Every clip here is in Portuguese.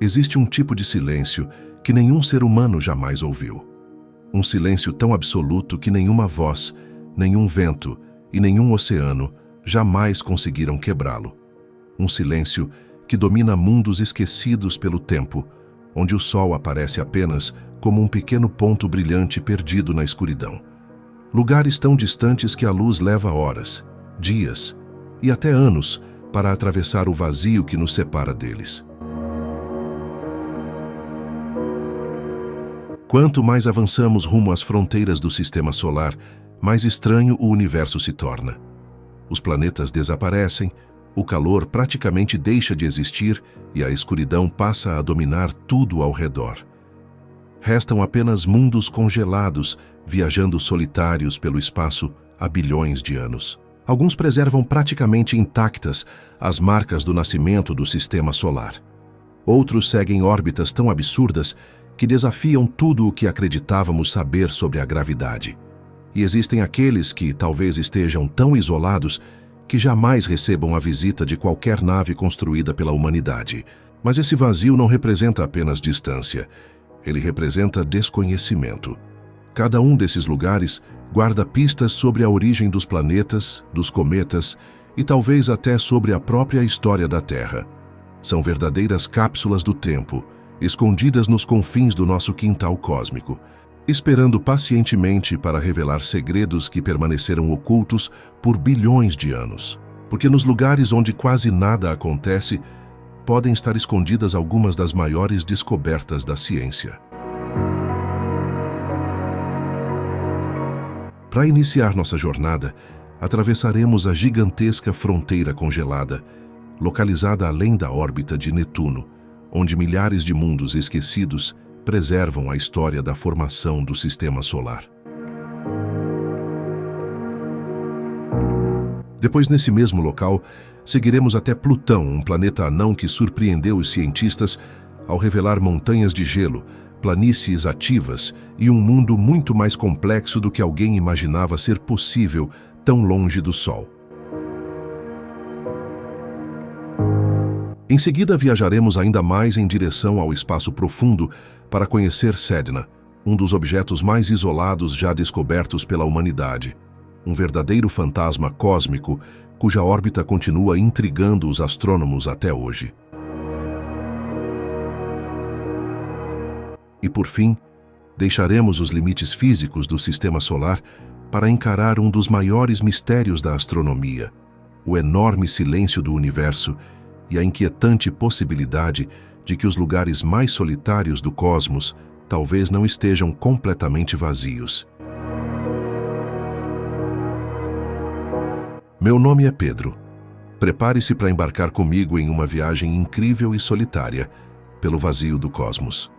Existe um tipo de silêncio que nenhum ser humano jamais ouviu. Um silêncio tão absoluto que nenhuma voz, nenhum vento e nenhum oceano jamais conseguiram quebrá-lo. Um silêncio que domina mundos esquecidos pelo tempo, onde o sol aparece apenas como um pequeno ponto brilhante perdido na escuridão. Lugares tão distantes que a luz leva horas, dias e até anos para atravessar o vazio que nos separa deles. Quanto mais avançamos rumo às fronteiras do sistema solar, mais estranho o universo se torna. Os planetas desaparecem, o calor praticamente deixa de existir e a escuridão passa a dominar tudo ao redor. Restam apenas mundos congelados, viajando solitários pelo espaço há bilhões de anos. Alguns preservam praticamente intactas as marcas do nascimento do sistema solar. Outros seguem órbitas tão absurdas que desafiam tudo o que acreditávamos saber sobre a gravidade. E existem aqueles que talvez estejam tão isolados que jamais recebam a visita de qualquer nave construída pela humanidade. Mas esse vazio não representa apenas distância, ele representa desconhecimento. Cada um desses lugares guarda pistas sobre a origem dos planetas, dos cometas e talvez até sobre a própria história da Terra. São verdadeiras cápsulas do tempo, escondidas nos confins do nosso quintal cósmico, esperando pacientemente para revelar segredos que permaneceram ocultos por bilhões de anos. Porque nos lugares onde quase nada acontece, podem estar escondidas algumas das maiores descobertas da ciência. Para iniciar nossa jornada, atravessaremos a gigantesca fronteira congelada, localizada além da órbita de Netuno, onde milhares de mundos esquecidos preservam a história da formação do sistema solar. Depois, nesse mesmo local, seguiremos até Plutão, um planeta anão que surpreendeu os cientistas ao revelar montanhas de gelo, planícies ativas e um mundo muito mais complexo do que alguém imaginava ser possível tão longe do Sol. Em seguida, viajaremos ainda mais em direção ao espaço profundo para conhecer Sedna, um dos objetos mais isolados já descobertos pela humanidade. Um verdadeiro fantasma cósmico cuja órbita continua intrigando os astrônomos até hoje. E por fim, deixaremos os limites físicos do sistema solar para encarar um dos maiores mistérios da astronomia, o enorme silêncio do universo e a inquietante possibilidade de que os lugares mais solitários do cosmos talvez não estejam completamente vazios. Meu nome é Pedro. Prepare-se para embarcar comigo em uma viagem incrível e solitária pelo vazio do cosmos.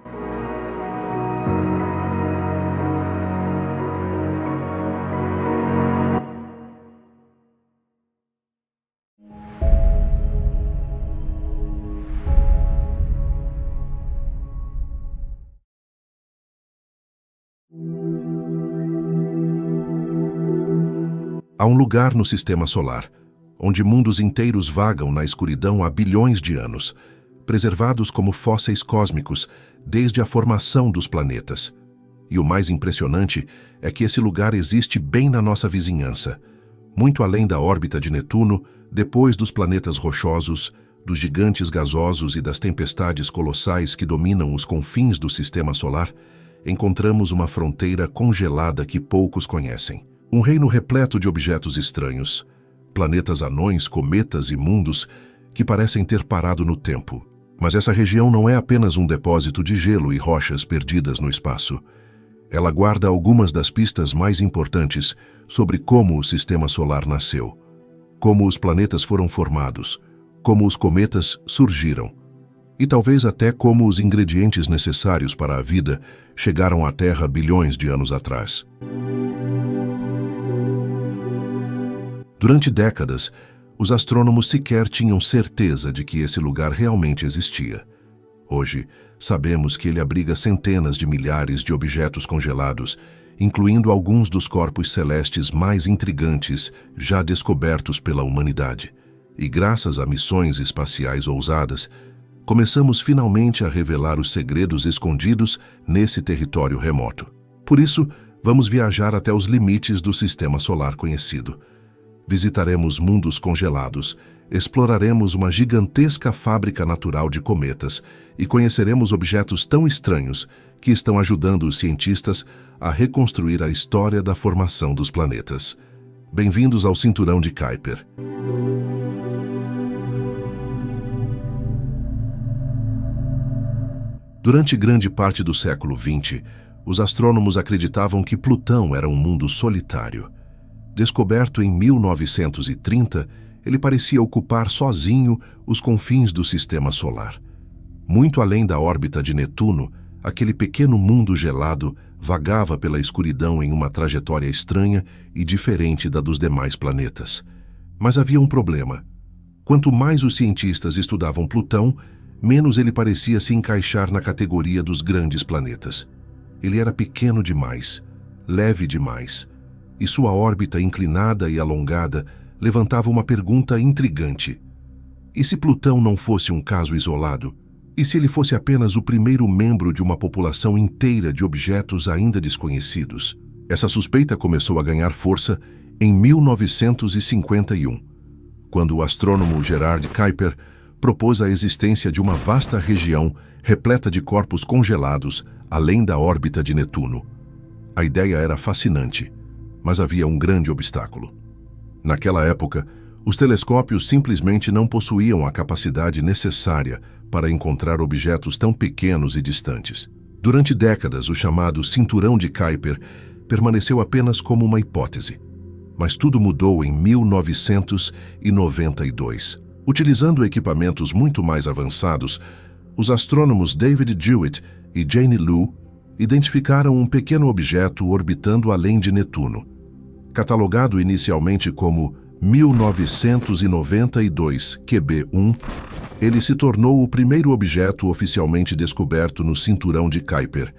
Há um lugar no sistema solar, onde mundos inteiros vagam na escuridão há bilhões de anos, preservados como fósseis cósmicos desde a formação dos planetas. E o mais impressionante é que esse lugar existe bem na nossa vizinhança, muito além da órbita de Netuno, depois dos planetas rochosos, dos gigantes gasosos e das tempestades colossais que dominam os confins do sistema solar, encontramos uma fronteira congelada que poucos conhecem. Um reino repleto de objetos estranhos, planetas anões, cometas e mundos que parecem ter parado no tempo. Mas essa região não é apenas um depósito de gelo e rochas perdidas no espaço. Ela guarda algumas das pistas mais importantes sobre como o sistema solar nasceu, como os planetas foram formados, como os cometas surgiram, e talvez até como os ingredientes necessários para a vida chegaram à Terra bilhões de anos atrás. Durante décadas, os astrônomos sequer tinham certeza de que esse lugar realmente existia. Hoje, sabemos que ele abriga centenas de milhares de objetos congelados, incluindo alguns dos corpos celestes mais intrigantes já descobertos pela humanidade. E graças a missões espaciais ousadas, começamos finalmente a revelar os segredos escondidos nesse território remoto. Por isso, vamos viajar até os limites do sistema solar conhecido. Visitaremos mundos congelados, exploraremos uma gigantesca fábrica natural de cometas e conheceremos objetos tão estranhos que estão ajudando os cientistas a reconstruir a história da formação dos planetas. Bem-vindos ao Cinturão de Kuiper. Durante grande parte do século XX, os astrônomos acreditavam que Plutão era um mundo solitário. Descoberto em 1930, ele parecia ocupar sozinho os confins do sistema solar. Muito além da órbita de Netuno, aquele pequeno mundo gelado vagava pela escuridão em uma trajetória estranha e diferente da dos demais planetas. Mas havia um problema. Quanto mais os cientistas estudavam Plutão, menos ele parecia se encaixar na categoria dos grandes planetas. Ele era pequeno demais, leve demais, e sua órbita inclinada e alongada levantava uma pergunta intrigante. E se Plutão não fosse um caso isolado? E se ele fosse apenas o primeiro membro de uma população inteira de objetos ainda desconhecidos? Essa suspeita começou a ganhar força em 1951, quando o astrônomo Gerard Kuiper propôs a existência de uma vasta região repleta de corpos congelados além da órbita de Netuno. A ideia era fascinante, mas havia um grande obstáculo. Naquela época, os telescópios simplesmente não possuíam a capacidade necessária para encontrar objetos tão pequenos e distantes. Durante décadas, o chamado Cinturão de Kuiper permaneceu apenas como uma hipótese. Mas tudo mudou em 1992. Utilizando equipamentos muito mais avançados, os astrônomos David Jewitt e Jane Lu identificaram um pequeno objeto orbitando além de Netuno. Catalogado inicialmente como 1992 QB1, ele se tornou o primeiro objeto oficialmente descoberto no Cinturão de Kuiper.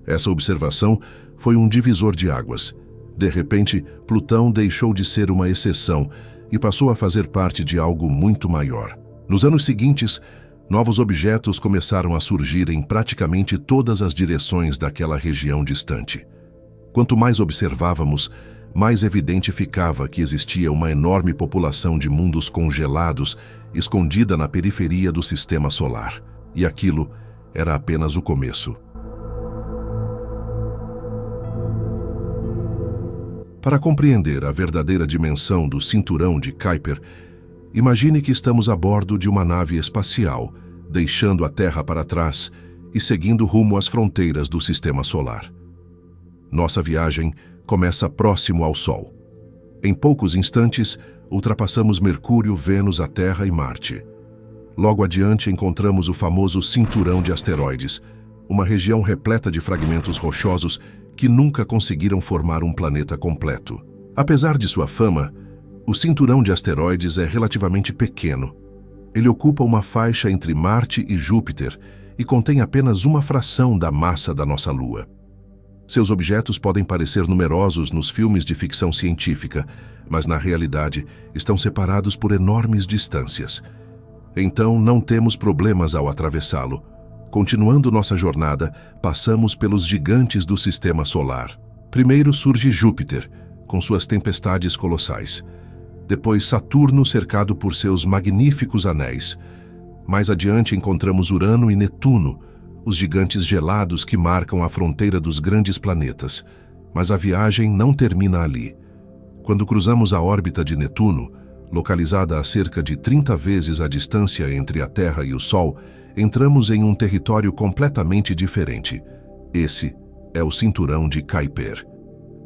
Essa observação foi um divisor de águas. De repente, Plutão deixou de ser uma exceção e passou a fazer parte de algo muito maior. Nos anos seguintes, novos objetos começaram a surgir em praticamente todas as direções daquela região distante. Quanto mais observávamos, mais evidente ficava que existia uma enorme população de mundos congelados escondida na periferia do sistema solar. E aquilo era apenas o começo. Para compreender a verdadeira dimensão do Cinturão de Kuiper, imagine que estamos a bordo de uma nave espacial, deixando a Terra para trás e seguindo rumo às fronteiras do sistema solar. Nossa viagem começa próximo ao Sol. Em poucos instantes, ultrapassamos Mercúrio, Vênus, a Terra e Marte. Logo adiante, encontramos o famoso Cinturão de Asteroides, uma região repleta de fragmentos rochosos que nunca conseguiram formar um planeta completo. Apesar de sua fama, o Cinturão de Asteroides é relativamente pequeno. Ele ocupa uma faixa entre Marte e Júpiter e contém apenas uma fração da massa da nossa Lua. Seus objetos podem parecer numerosos nos filmes de ficção científica, mas na realidade estão separados por enormes distâncias. Então não temos problemas ao atravessá-lo. Continuando nossa jornada, passamos pelos gigantes do sistema solar. Primeiro surge Júpiter, com suas tempestades colossais. Depois Saturno, cercado por seus magníficos anéis. Mais adiante encontramos Urano e Netuno, os gigantes gelados que marcam a fronteira dos grandes planetas. Mas a viagem não termina ali. Quando cruzamos a órbita de Netuno, localizada a cerca de 30 vezes a distância entre a Terra e o Sol, entramos em um território completamente diferente. Esse é o Cinturão de Kuiper.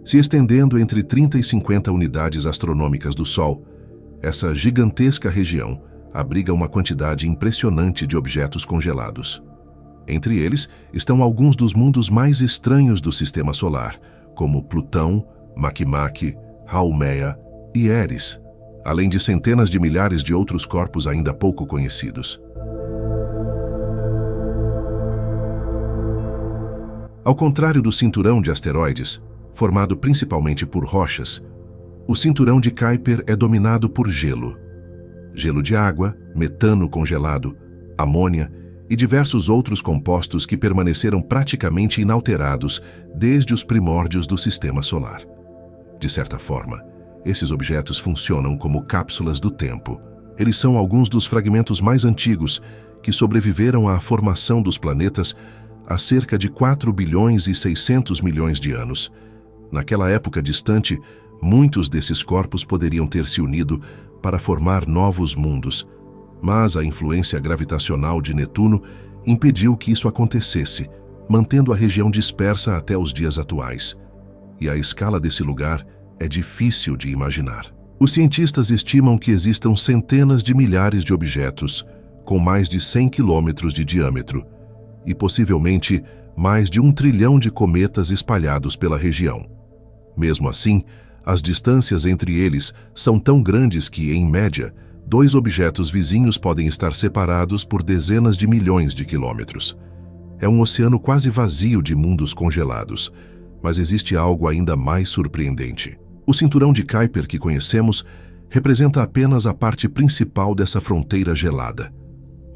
Se estendendo entre 30 e 50 unidades astronômicas do Sol, essa gigantesca região abriga uma quantidade impressionante de objetos congelados. Entre eles estão alguns dos mundos mais estranhos do Sistema Solar, como Plutão, Makemake, Haumea e Eris, além de centenas de milhares de outros corpos ainda pouco conhecidos. Ao contrário do cinturão de asteroides, formado principalmente por rochas, o cinturão de Kuiper é dominado por gelo. Gelo de água, metano congelado, amônia e diversos outros compostos que permaneceram praticamente inalterados desde os primórdios do Sistema Solar. De certa forma, esses objetos funcionam como cápsulas do tempo. Eles são alguns dos fragmentos mais antigos que sobreviveram à formação dos planetas há cerca de 4 bilhões e 600 milhões de anos. Naquela época distante, muitos desses corpos poderiam ter se unido para formar novos mundos, mas a influência gravitacional de Netuno impediu que isso acontecesse, mantendo a região dispersa até os dias atuais. E a escala desse lugar é difícil de imaginar. Os cientistas estimam que existam centenas de milhares de objetos com mais de 100 quilômetros de diâmetro e possivelmente mais de 1 trilhão de cometas espalhados pela região. Mesmo assim, as distâncias entre eles são tão grandes que, em média, 2 objetos vizinhos podem estar separados por dezenas de milhões de quilômetros. É um oceano quase vazio de mundos congelados, mas existe algo ainda mais surpreendente. O cinturão de Kuiper que conhecemos representa apenas a parte principal dessa fronteira gelada.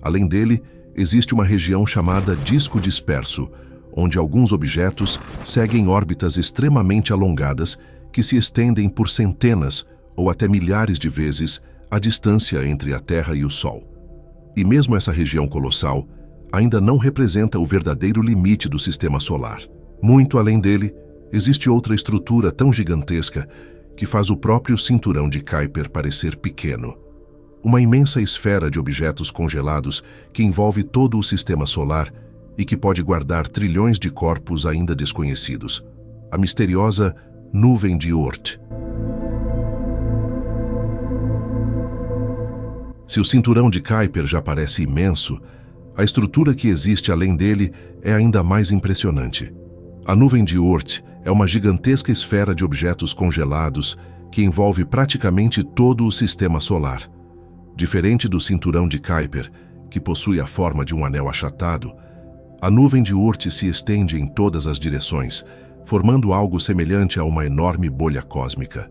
Além dele, existe uma região chamada disco disperso, onde alguns objetos seguem órbitas extremamente alongadas que se estendem por centenas ou até milhares de vezes a distância entre a Terra e o Sol. E mesmo essa região colossal ainda não representa o verdadeiro limite do Sistema Solar. Muito além dele, existe outra estrutura tão gigantesca que faz o próprio cinturão de Kuiper parecer pequeno. Uma imensa esfera de objetos congelados que envolve todo o Sistema Solar e que pode guardar trilhões de corpos ainda desconhecidos. A misteriosa nuvem de Oort. Se o cinturão de Kuiper já parece imenso, a estrutura que existe além dele é ainda mais impressionante. A nuvem de Oort é uma gigantesca esfera de objetos congelados que envolve praticamente todo o Sistema Solar. Diferente do cinturão de Kuiper, que possui a forma de um anel achatado, a nuvem de Oort se estende em todas as direções, formando algo semelhante a uma enorme bolha cósmica.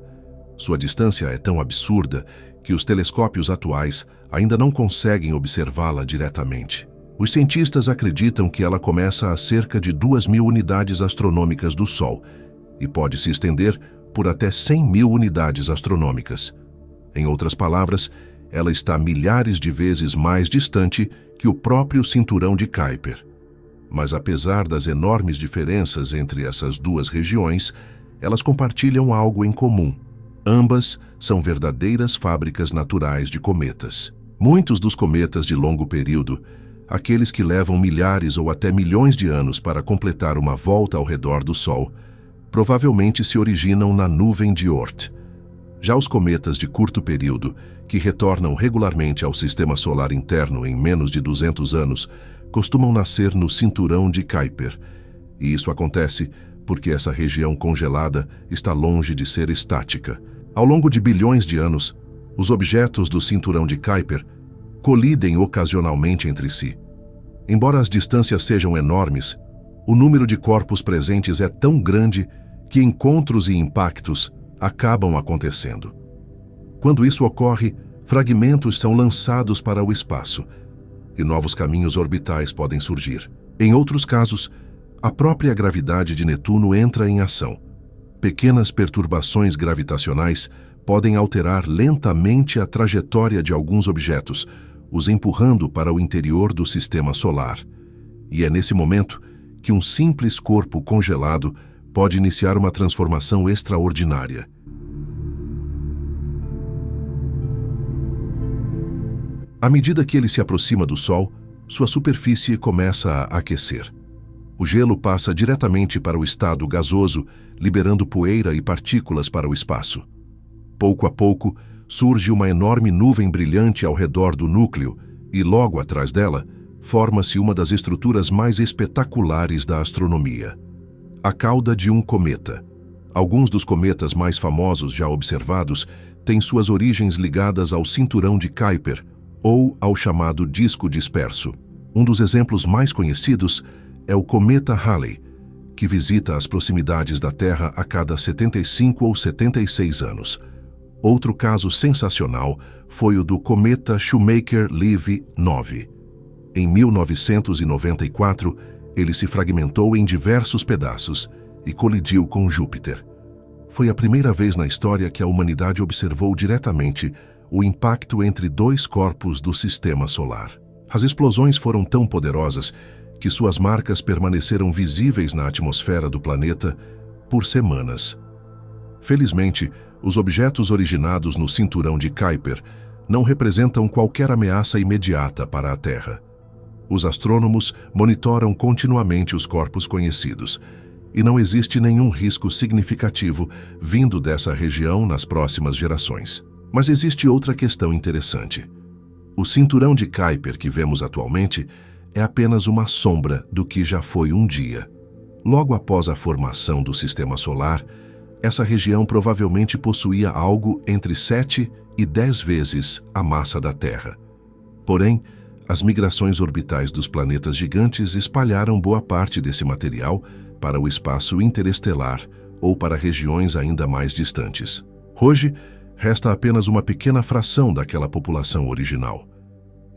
Sua distância é tão absurda que os telescópios atuais ainda não conseguem observá-la diretamente. Os cientistas acreditam que ela começa a cerca de 2.000 unidades astronômicas do Sol e pode se estender por até 100.000 unidades astronômicas. Em outras palavras, ela está milhares de vezes mais distante que o próprio cinturão de Kuiper. Mas apesar das enormes diferenças entre essas duas regiões, elas compartilham algo em comum. Ambas são verdadeiras fábricas naturais de cometas. Muitos dos cometas de longo período, aqueles que levam milhares ou até milhões de anos para completar uma volta ao redor do Sol, provavelmente se originam na nuvem de Oort. Já os cometas de curto período, que retornam regularmente ao Sistema Solar interno em menos de 200 anos, costumam nascer no cinturão de Kuiper. E isso acontece porque essa região congelada está longe de ser estática. Ao longo de bilhões de anos, os objetos do cinturão de Kuiper colidem ocasionalmente entre si. Embora as distâncias sejam enormes, o número de corpos presentes é tão grande que encontros e impactos acabam acontecendo. Quando isso ocorre, fragmentos são lançados para o espaço e novos caminhos orbitais podem surgir. Em outros casos, a própria gravidade de Netuno entra em ação. Pequenas perturbações gravitacionais podem alterar lentamente a trajetória de alguns objetos, os empurrando para o interior do Sistema Solar. E é nesse momento que um simples corpo congelado pode iniciar uma transformação extraordinária. À medida que ele se aproxima do Sol, sua superfície começa a aquecer. O gelo passa diretamente para o estado gasoso, liberando poeira e partículas para o espaço. Pouco a pouco, surge uma enorme nuvem brilhante ao redor do núcleo e, logo atrás dela, forma-se uma das estruturas mais espetaculares da astronomia: a cauda de um cometa. Alguns dos cometas mais famosos já observados têm suas origens ligadas ao cinturão de Kuiper ou ao chamado disco disperso. Um dos exemplos mais conhecidos é o cometa Halley, que visita as proximidades da Terra a cada 75 ou 76 anos. Outro caso sensacional foi o do cometa Shoemaker-Levy 9. Em 1994, ele se fragmentou em diversos pedaços e colidiu com Júpiter. Foi a primeira vez na história que a humanidade observou diretamente o impacto entre dois corpos do Sistema Solar. As explosões foram tão poderosas que suas marcas permaneceram visíveis na atmosfera do planeta por semanas. Felizmente, os objetos originados no cinturão de Kuiper não representam qualquer ameaça imediata para a Terra. Os astrônomos monitoram continuamente os corpos conhecidos, e não existe nenhum risco significativo vindo dessa região nas próximas gerações. Mas existe outra questão interessante. O cinturão de Kuiper que vemos atualmente é apenas uma sombra do que já foi um dia. Logo após a formação do Sistema Solar, essa região provavelmente possuía algo entre 7 e 10 vezes a massa da Terra. Porém, as migrações orbitais dos planetas gigantes espalharam boa parte desse material para o espaço interestelar ou para regiões ainda mais distantes. Hoje, resta apenas uma pequena fração daquela população original.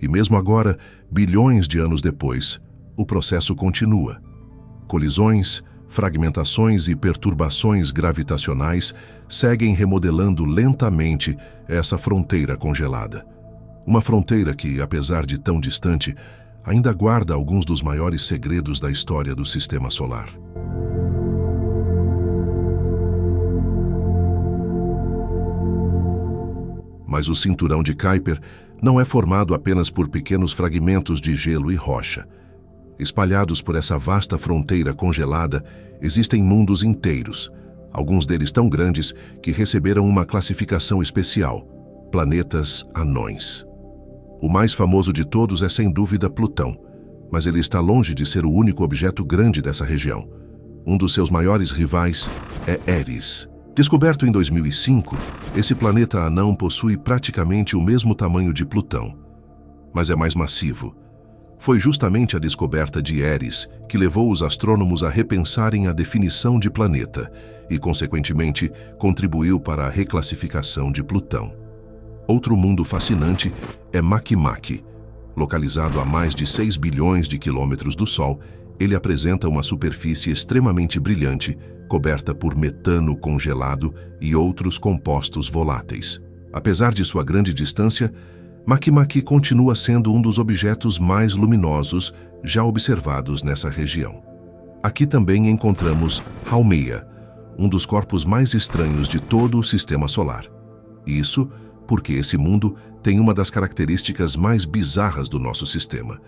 E mesmo agora, bilhões de anos depois, o processo continua. Colisões, fragmentações e perturbações gravitacionais seguem remodelando lentamente essa fronteira congelada. Uma fronteira que, apesar de tão distante, ainda guarda alguns dos maiores segredos da história do Sistema Solar. Mas o cinturão de Kuiper não é formado apenas por pequenos fragmentos de gelo e rocha. Espalhados por essa vasta fronteira congelada, existem mundos inteiros, alguns deles tão grandes que receberam uma classificação especial: planetas anões. O mais famoso de todos é sem dúvida Plutão, mas ele está longe de ser o único objeto grande dessa região. Um dos seus maiores rivais é Eris. Descoberto em 2005, esse planeta anão possui praticamente o mesmo tamanho de Plutão, mas é mais massivo. Foi justamente a descoberta de Eris que levou os astrônomos a repensarem a definição de planeta e, consequentemente, contribuiu para a reclassificação de Plutão. Outro mundo fascinante é Makemake. Localizado a mais de 6 bilhões de quilômetros do Sol, ele apresenta uma superfície extremamente brilhante, coberta por metano congelado e outros compostos voláteis. Apesar de sua grande distância, Makemake continua sendo um dos objetos mais luminosos já observados nessa região. Aqui também encontramos Haumea, um dos corpos mais estranhos de todo o Sistema Solar. Isso porque esse mundo tem uma das características mais bizarras do nosso sistema.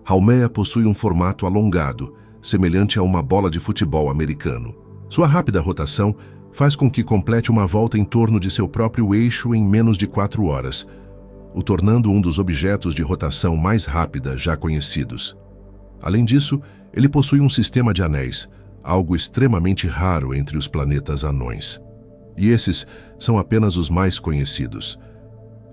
Haumea possui um formato alongado, semelhante a uma bola de futebol americano. Sua rápida rotação faz com que complete uma volta em torno de seu próprio eixo em menos de 4 horas, o tornando um dos objetos de rotação mais rápida já conhecidos. Além disso, ele possui um sistema de anéis, algo extremamente raro entre os planetas anões. E esses são apenas os mais conhecidos.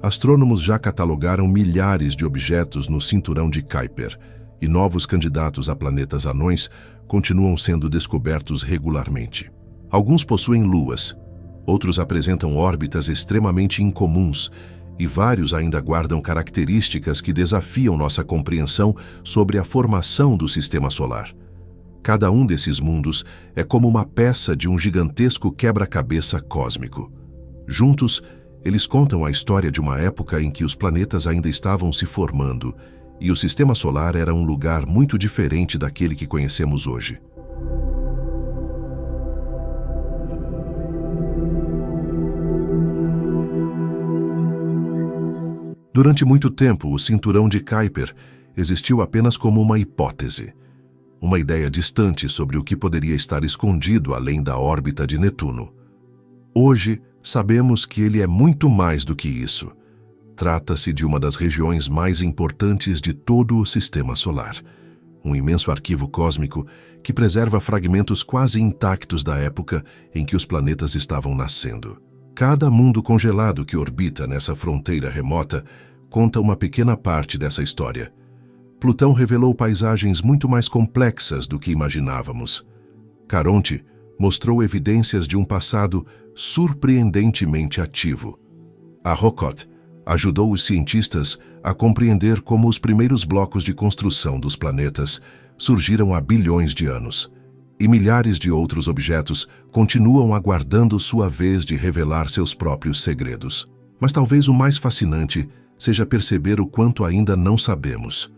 Astrônomos já catalogaram milhares de objetos no cinturão de Kuiper, e novos candidatos a planetas anões continuam sendo descobertos regularmente. Alguns possuem luas, outros apresentam órbitas extremamente incomuns, e vários ainda guardam características que desafiam nossa compreensão sobre a formação do Sistema Solar. Cada um desses mundos é como uma peça de um gigantesco quebra-cabeça cósmico. Juntos, eles contam a história de uma época em que os planetas ainda estavam se formando e o Sistema Solar era um lugar muito diferente daquele que conhecemos hoje. Durante muito tempo, o cinturão de Kuiper existiu apenas como uma hipótese, uma ideia distante sobre o que poderia estar escondido além da órbita de Netuno. Hoje, sabemos que ele é muito mais do que isso. Trata-se de uma das regiões mais importantes de todo o Sistema Solar, um imenso arquivo cósmico que preserva fragmentos quase intactos da época em que os planetas estavam nascendo. Cada mundo congelado que orbita nessa fronteira remota conta uma pequena parte dessa história. Plutão revelou paisagens muito mais complexas do que imaginávamos. Caronte mostrou evidências de um passado surpreendentemente ativo. Arrokoth ajudou os cientistas a compreender como os primeiros blocos de construção dos planetas surgiram há bilhões de anos, e milhares de outros objetos continuam aguardando sua vez de revelar seus próprios segredos. Mas talvez o mais fascinante seja perceber o quanto ainda não sabemos.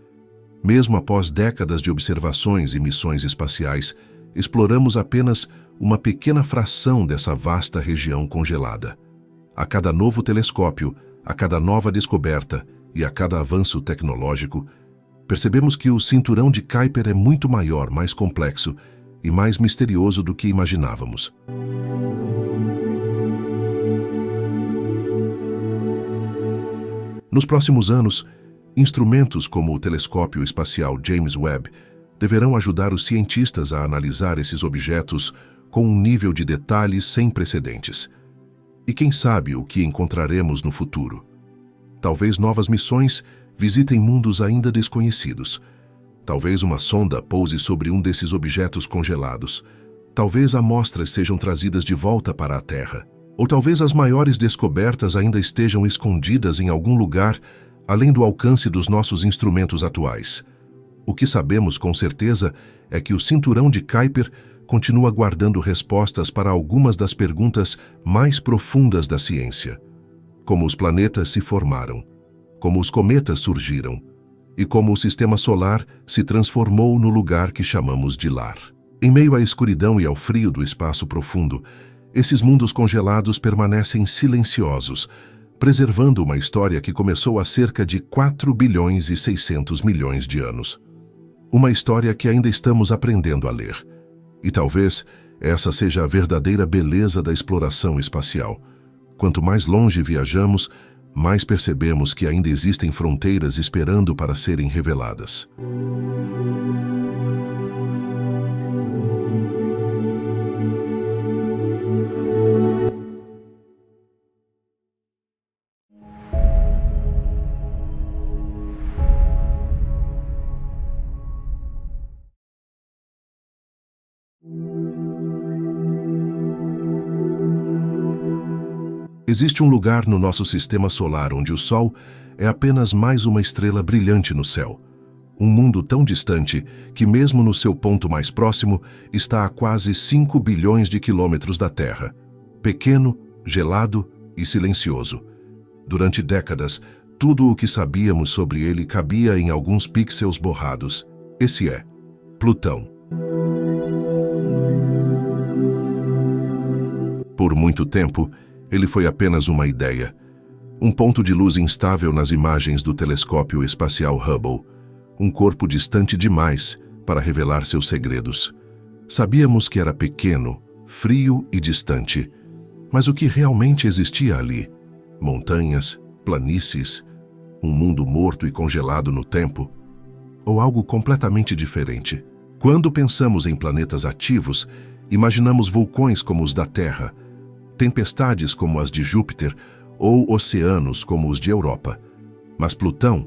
Mesmo após décadas de observações e missões espaciais, exploramos apenas uma pequena fração dessa vasta região congelada. A cada novo telescópio, a cada nova descoberta e a cada avanço tecnológico, percebemos que o cinturão de Kuiper é muito maior, mais complexo e mais misterioso do que imaginávamos. Nos próximos anos, instrumentos como o telescópio espacial James Webb deverão ajudar os cientistas a analisar esses objetos com um nível de detalhe sem precedentes. E quem sabe o que encontraremos no futuro? Talvez novas missões visitem mundos ainda desconhecidos. Talvez uma sonda pouse sobre um desses objetos congelados. Talvez amostras sejam trazidas de volta para a Terra. Ou talvez as maiores descobertas ainda estejam escondidas em algum lugar além do alcance dos nossos instrumentos atuais. O que sabemos com certeza é que o cinturão de Kuiper continua guardando respostas para algumas das perguntas mais profundas da ciência. Como os planetas se formaram, como os cometas surgiram, e como o sistema solar se transformou no lugar que chamamos de lar. Em meio à escuridão e ao frio do espaço profundo, esses mundos congelados permanecem silenciosos, preservando uma história que começou há cerca de 4 bilhões e 600 milhões de anos. Uma história que ainda estamos aprendendo a ler. E talvez essa seja a verdadeira beleza da exploração espacial. Quanto mais longe viajamos, mais percebemos que ainda existem fronteiras esperando para serem reveladas. Existe um lugar no nosso sistema solar onde o Sol é apenas mais uma estrela brilhante no céu. Um mundo tão distante que, mesmo no seu ponto mais próximo, está a quase 5 bilhões de quilômetros da Terra. Pequeno, gelado e silencioso. Durante décadas, tudo o que sabíamos sobre ele cabia em alguns pixels borrados. Esse é Plutão. Por muito tempo, ele foi apenas uma ideia, um ponto de luz instável nas imagens do telescópio espacial Hubble, um corpo distante demais para revelar seus segredos. Sabíamos que era pequeno, frio e distante, mas o que realmente existia ali? Montanhas, planícies, um mundo morto e congelado no tempo? Ou algo completamente diferente? Quando pensamos em planetas ativos, imaginamos vulcões como os da Terra, tempestades como as de Júpiter ou oceanos como os de Europa. Mas Plutão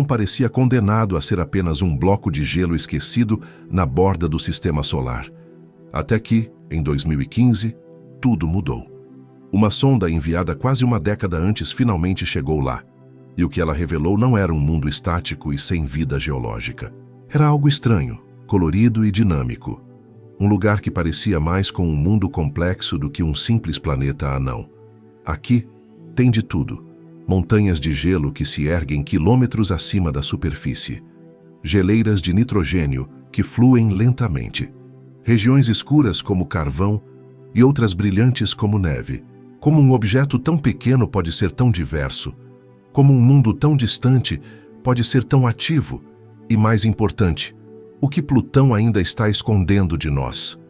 parecia condenado a ser apenas um bloco de gelo esquecido na borda do sistema solar. Até que, em 2015, tudo mudou. Uma sonda enviada quase uma década antes finalmente chegou lá. E o que ela revelou não era um mundo estático e sem vida geológica. Era algo estranho, colorido e dinâmico. Um lugar que parecia mais com um mundo complexo do que um simples planeta anão. Aqui tem de tudo. Montanhas de gelo que se erguem quilômetros acima da superfície. Geleiras de nitrogênio que fluem lentamente. Regiões escuras como carvão e outras brilhantes como neve. Como um objeto tão pequeno pode ser tão diverso? Como um mundo tão distante pode ser tão ativo? E mais importante, o que Plutão ainda está escondendo de nós?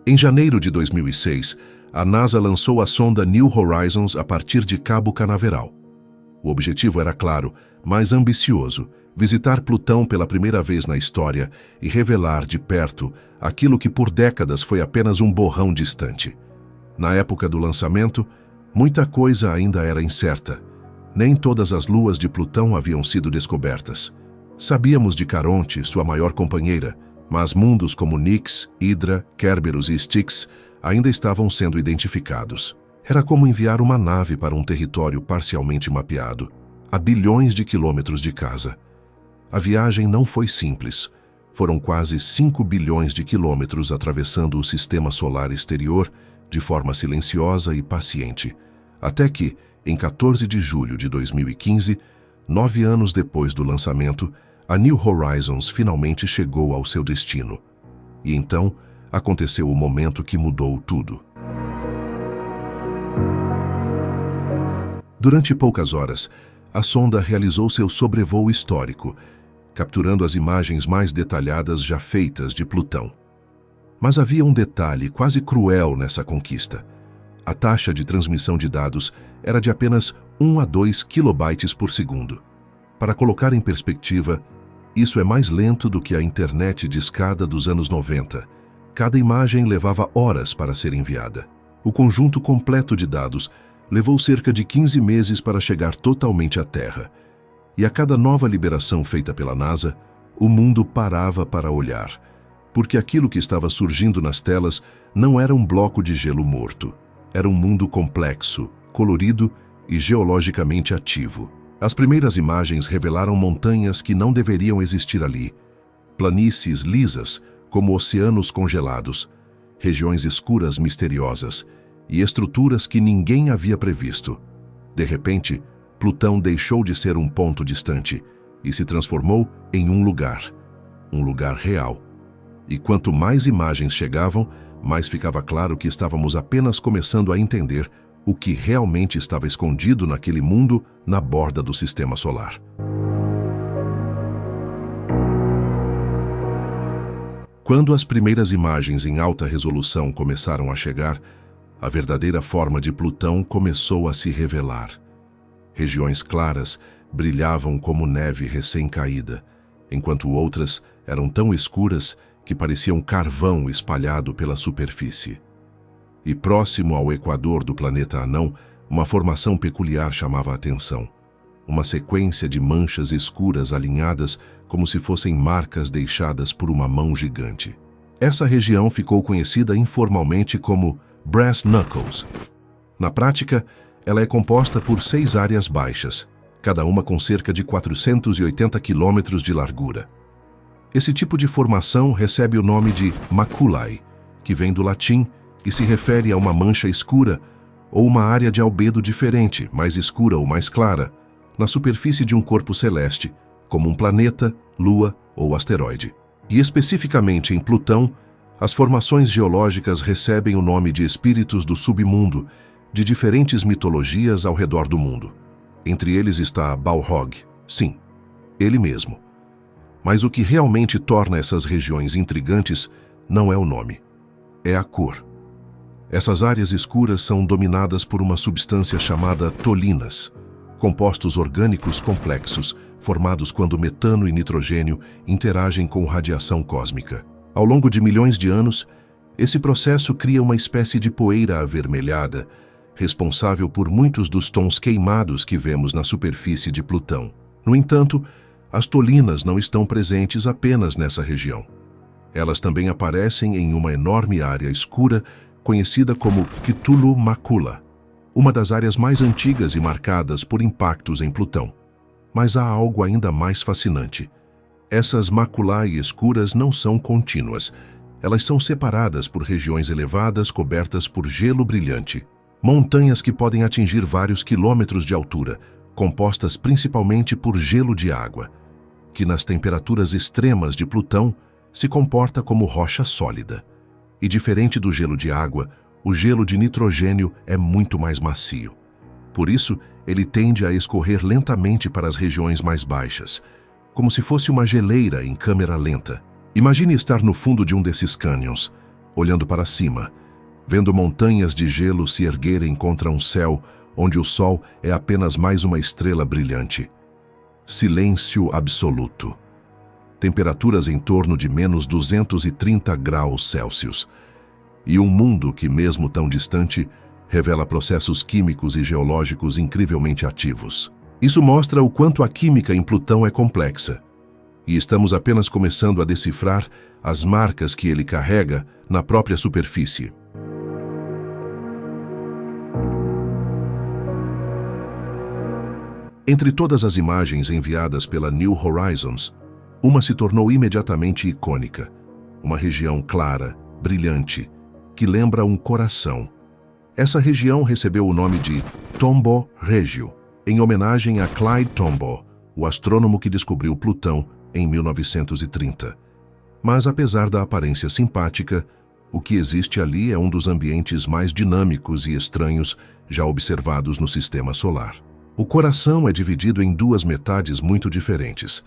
Em janeiro de 2006, a NASA lançou a sonda New Horizons a partir de Cabo Canaveral. O objetivo era claro, mas ambicioso: visitar Plutão pela primeira vez na história e revelar de perto aquilo que por décadas foi apenas um borrão distante. Na época do lançamento, muita coisa ainda era incerta. Nem todas as luas de Plutão haviam sido descobertas. Sabíamos de Caronte, sua maior companheira, Mas mundos como Nix, Hydra, Kerberos e Styx ainda estavam sendo identificados. Era como enviar uma nave para um território parcialmente mapeado, a bilhões de quilômetros de casa. A viagem não foi simples. Foram quase 5 bilhões de quilômetros atravessando o sistema solar exterior de forma silenciosa e paciente, até que, em 14 de julho de 2015, 9 anos depois do lançamento, a New Horizons finalmente chegou ao seu destino. E então, aconteceu o momento que mudou tudo. Durante poucas horas, a sonda realizou seu sobrevoo histórico, capturando as imagens mais detalhadas já feitas de Plutão. Mas havia um detalhe quase cruel nessa conquista. A taxa de transmissão de dados era de apenas 1 a 2 kilobytes por segundo. Para colocar em perspectiva, isso é mais lento do que a internet discada dos anos 90. Cada imagem levava horas para ser enviada. O conjunto completo de dados levou cerca de 15 meses para chegar totalmente à Terra. E a cada nova liberação feita pela NASA, o mundo parava para olhar, porque aquilo que estava surgindo nas telas não era um bloco de gelo morto. Era um mundo complexo, colorido e geologicamente ativo. As primeiras imagens revelaram montanhas que não deveriam existir ali, planícies lisas como oceanos congelados, regiões escuras misteriosas e estruturas que ninguém havia previsto. De repente, Plutão deixou de ser um ponto distante e se transformou em um lugar real. E quanto mais imagens chegavam, mais ficava claro que estávamos apenas começando a entender o que realmente estava escondido naquele mundo na borda do sistema solar. Quando as primeiras imagens em alta resolução começaram a chegar, a verdadeira forma de Plutão começou a se revelar. Regiões claras brilhavam como neve recém-caída, enquanto outras eram tão escuras que pareciam carvão espalhado pela superfície. E próximo ao equador do planeta anão, uma formação peculiar chamava a atenção. Uma sequência de manchas escuras alinhadas como se fossem marcas deixadas por uma mão gigante. Essa região ficou conhecida informalmente como Brass Knuckles. Na prática, ela é composta por 6 áreas baixas, cada uma com cerca de 480 quilômetros de largura. Esse tipo de formação recebe o nome de maculae, que vem do latim e se refere a uma mancha escura ou uma área de albedo diferente, mais escura ou mais clara, na superfície de um corpo celeste, como um planeta, lua ou asteroide. E especificamente em Plutão, as formações geológicas recebem o nome de espíritos do submundo, de diferentes mitologias ao redor do mundo. Entre eles está Balrog, sim, ele mesmo. Mas o que realmente torna essas regiões intrigantes não é o nome, é a cor. Essas áreas escuras são dominadas por uma substância chamada tolinas, compostos orgânicos complexos formados quando metano e nitrogênio interagem com radiação cósmica. Ao longo de milhões de anos, esse processo cria uma espécie de poeira avermelhada, responsável por muitos dos tons queimados que vemos na superfície de Plutão. No entanto, as tolinas não estão presentes apenas nessa região. Elas também aparecem em uma enorme área escura conhecida como Cthulhu Macula, uma das áreas mais antigas e marcadas por impactos em Plutão. Mas há algo ainda mais fascinante. Essas maculae escuras não são contínuas. Elas são separadas por regiões elevadas cobertas por gelo brilhante. Montanhas que podem atingir vários quilômetros de altura, compostas principalmente por gelo de água, que nas temperaturas extremas de Plutão se comporta como rocha sólida. E diferente do gelo de água, o gelo de nitrogênio é muito mais macio. Por isso, ele tende a escorrer lentamente para as regiões mais baixas, como se fosse uma geleira em câmera lenta. Imagine estar no fundo de um desses cânions, olhando para cima, vendo montanhas de gelo se erguerem contra um céu onde o sol é apenas mais uma estrela brilhante. Silêncio absoluto. Temperaturas em torno de menos 230 graus Celsius. E um mundo que, mesmo tão distante, revela processos químicos e geológicos incrivelmente ativos. Isso mostra o quanto a química em Plutão é complexa. e estamos apenas começando a decifrar as marcas que ele carrega na própria superfície. Entre todas as imagens enviadas pela New Horizons, uma se tornou imediatamente icônica. Uma região clara, brilhante, que lembra um coração. Essa região recebeu o nome de Tombaugh Regio, em homenagem a Clyde Tombaugh, o astrônomo que descobriu Plutão em 1930. Mas apesar da aparência simpática, o que existe ali é um dos ambientes mais dinâmicos e estranhos já observados no Sistema Solar. O coração é dividido em duas metades muito diferentes.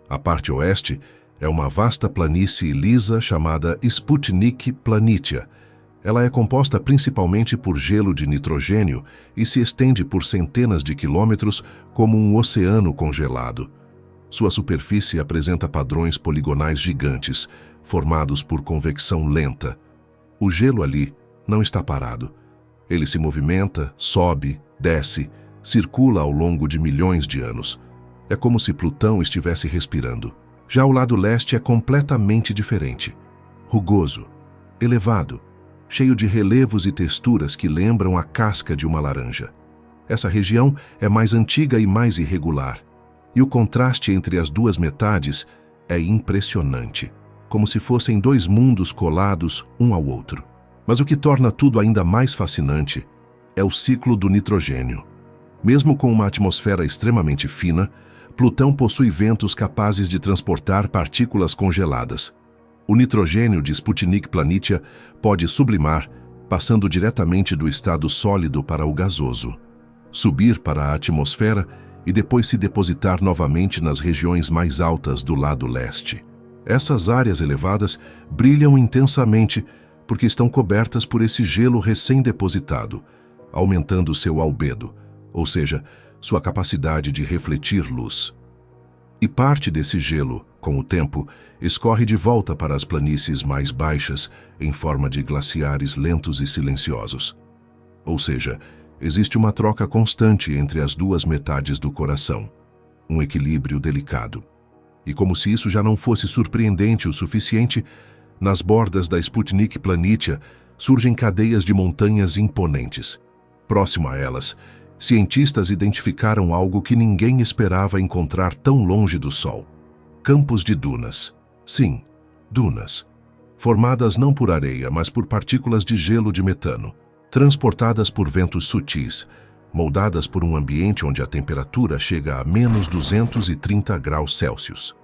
A parte oeste é uma vasta planície lisa chamada Sputnik Planitia. Ela é composta principalmente por gelo de nitrogênio e se estende por centenas de quilômetros como um oceano congelado. Sua superfície apresenta padrões poligonais gigantes, formados por convecção lenta. O gelo ali não está parado. Ele se movimenta, sobe, desce, circula ao longo de milhões de anos. É como se Plutão estivesse respirando. Já o lado leste é completamente diferente. Rugoso, elevado, cheio de relevos e texturas que lembram a casca de uma laranja. Essa região é mais antiga e mais irregular. E o contraste entre as duas metades é impressionante, como se fossem dois mundos colados um ao outro. Mas o que torna tudo ainda mais fascinante é o ciclo do nitrogênio. Mesmo com uma atmosfera extremamente fina, Plutão possui ventos capazes de transportar partículas congeladas. O nitrogênio de Sputnik Planitia pode sublimar, passando diretamente do estado sólido para o gasoso, subir para a atmosfera e depois se depositar novamente nas regiões mais altas do lado leste. Essas áreas elevadas brilham intensamente porque estão cobertas por esse gelo recém-depositado, aumentando seu albedo, ou seja, sua capacidade de refletir luz. E parte desse gelo, com o tempo, escorre de volta para as planícies mais baixas em forma de glaciares lentos e silenciosos. Ou seja, existe uma troca constante entre as duas metades do coração, um equilíbrio delicado. E como se isso já não fosse surpreendente o suficiente, nas bordas da Sputnik Planitia surgem cadeias de montanhas imponentes. Próximo a elas, cientistas identificaram algo que ninguém esperava encontrar tão longe do Sol. Campos de dunas. Sim, dunas. Formadas não por areia, mas por partículas de gelo de metano, transportadas por ventos sutis, moldadas por um ambiente onde a temperatura chega a menos 230 graus Celsius.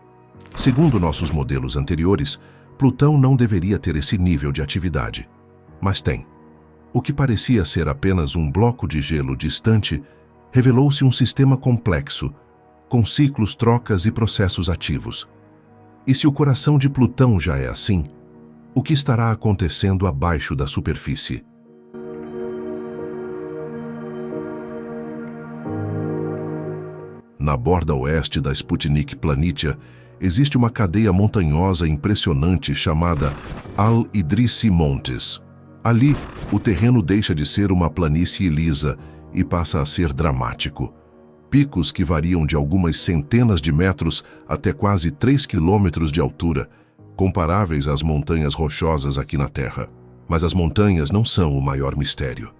Segundo nossos modelos anteriores, Plutão não deveria ter esse nível de atividade, mas tem. O que parecia ser apenas um bloco de gelo distante revelou-se um sistema complexo, com ciclos, trocas e processos ativos. E se o coração de Plutão já é assim, o que estará acontecendo abaixo da superfície? Na borda oeste da Sputnik Planitia, existe uma cadeia montanhosa impressionante chamada Al-Idrissi Montes. Ali, o terreno deixa de ser uma planície lisa e passa a ser dramático. Picos que variam de algumas centenas de metros até quase 3 quilômetros de altura, comparáveis às montanhas rochosas aqui na Terra. Mas as montanhas não são o maior mistério.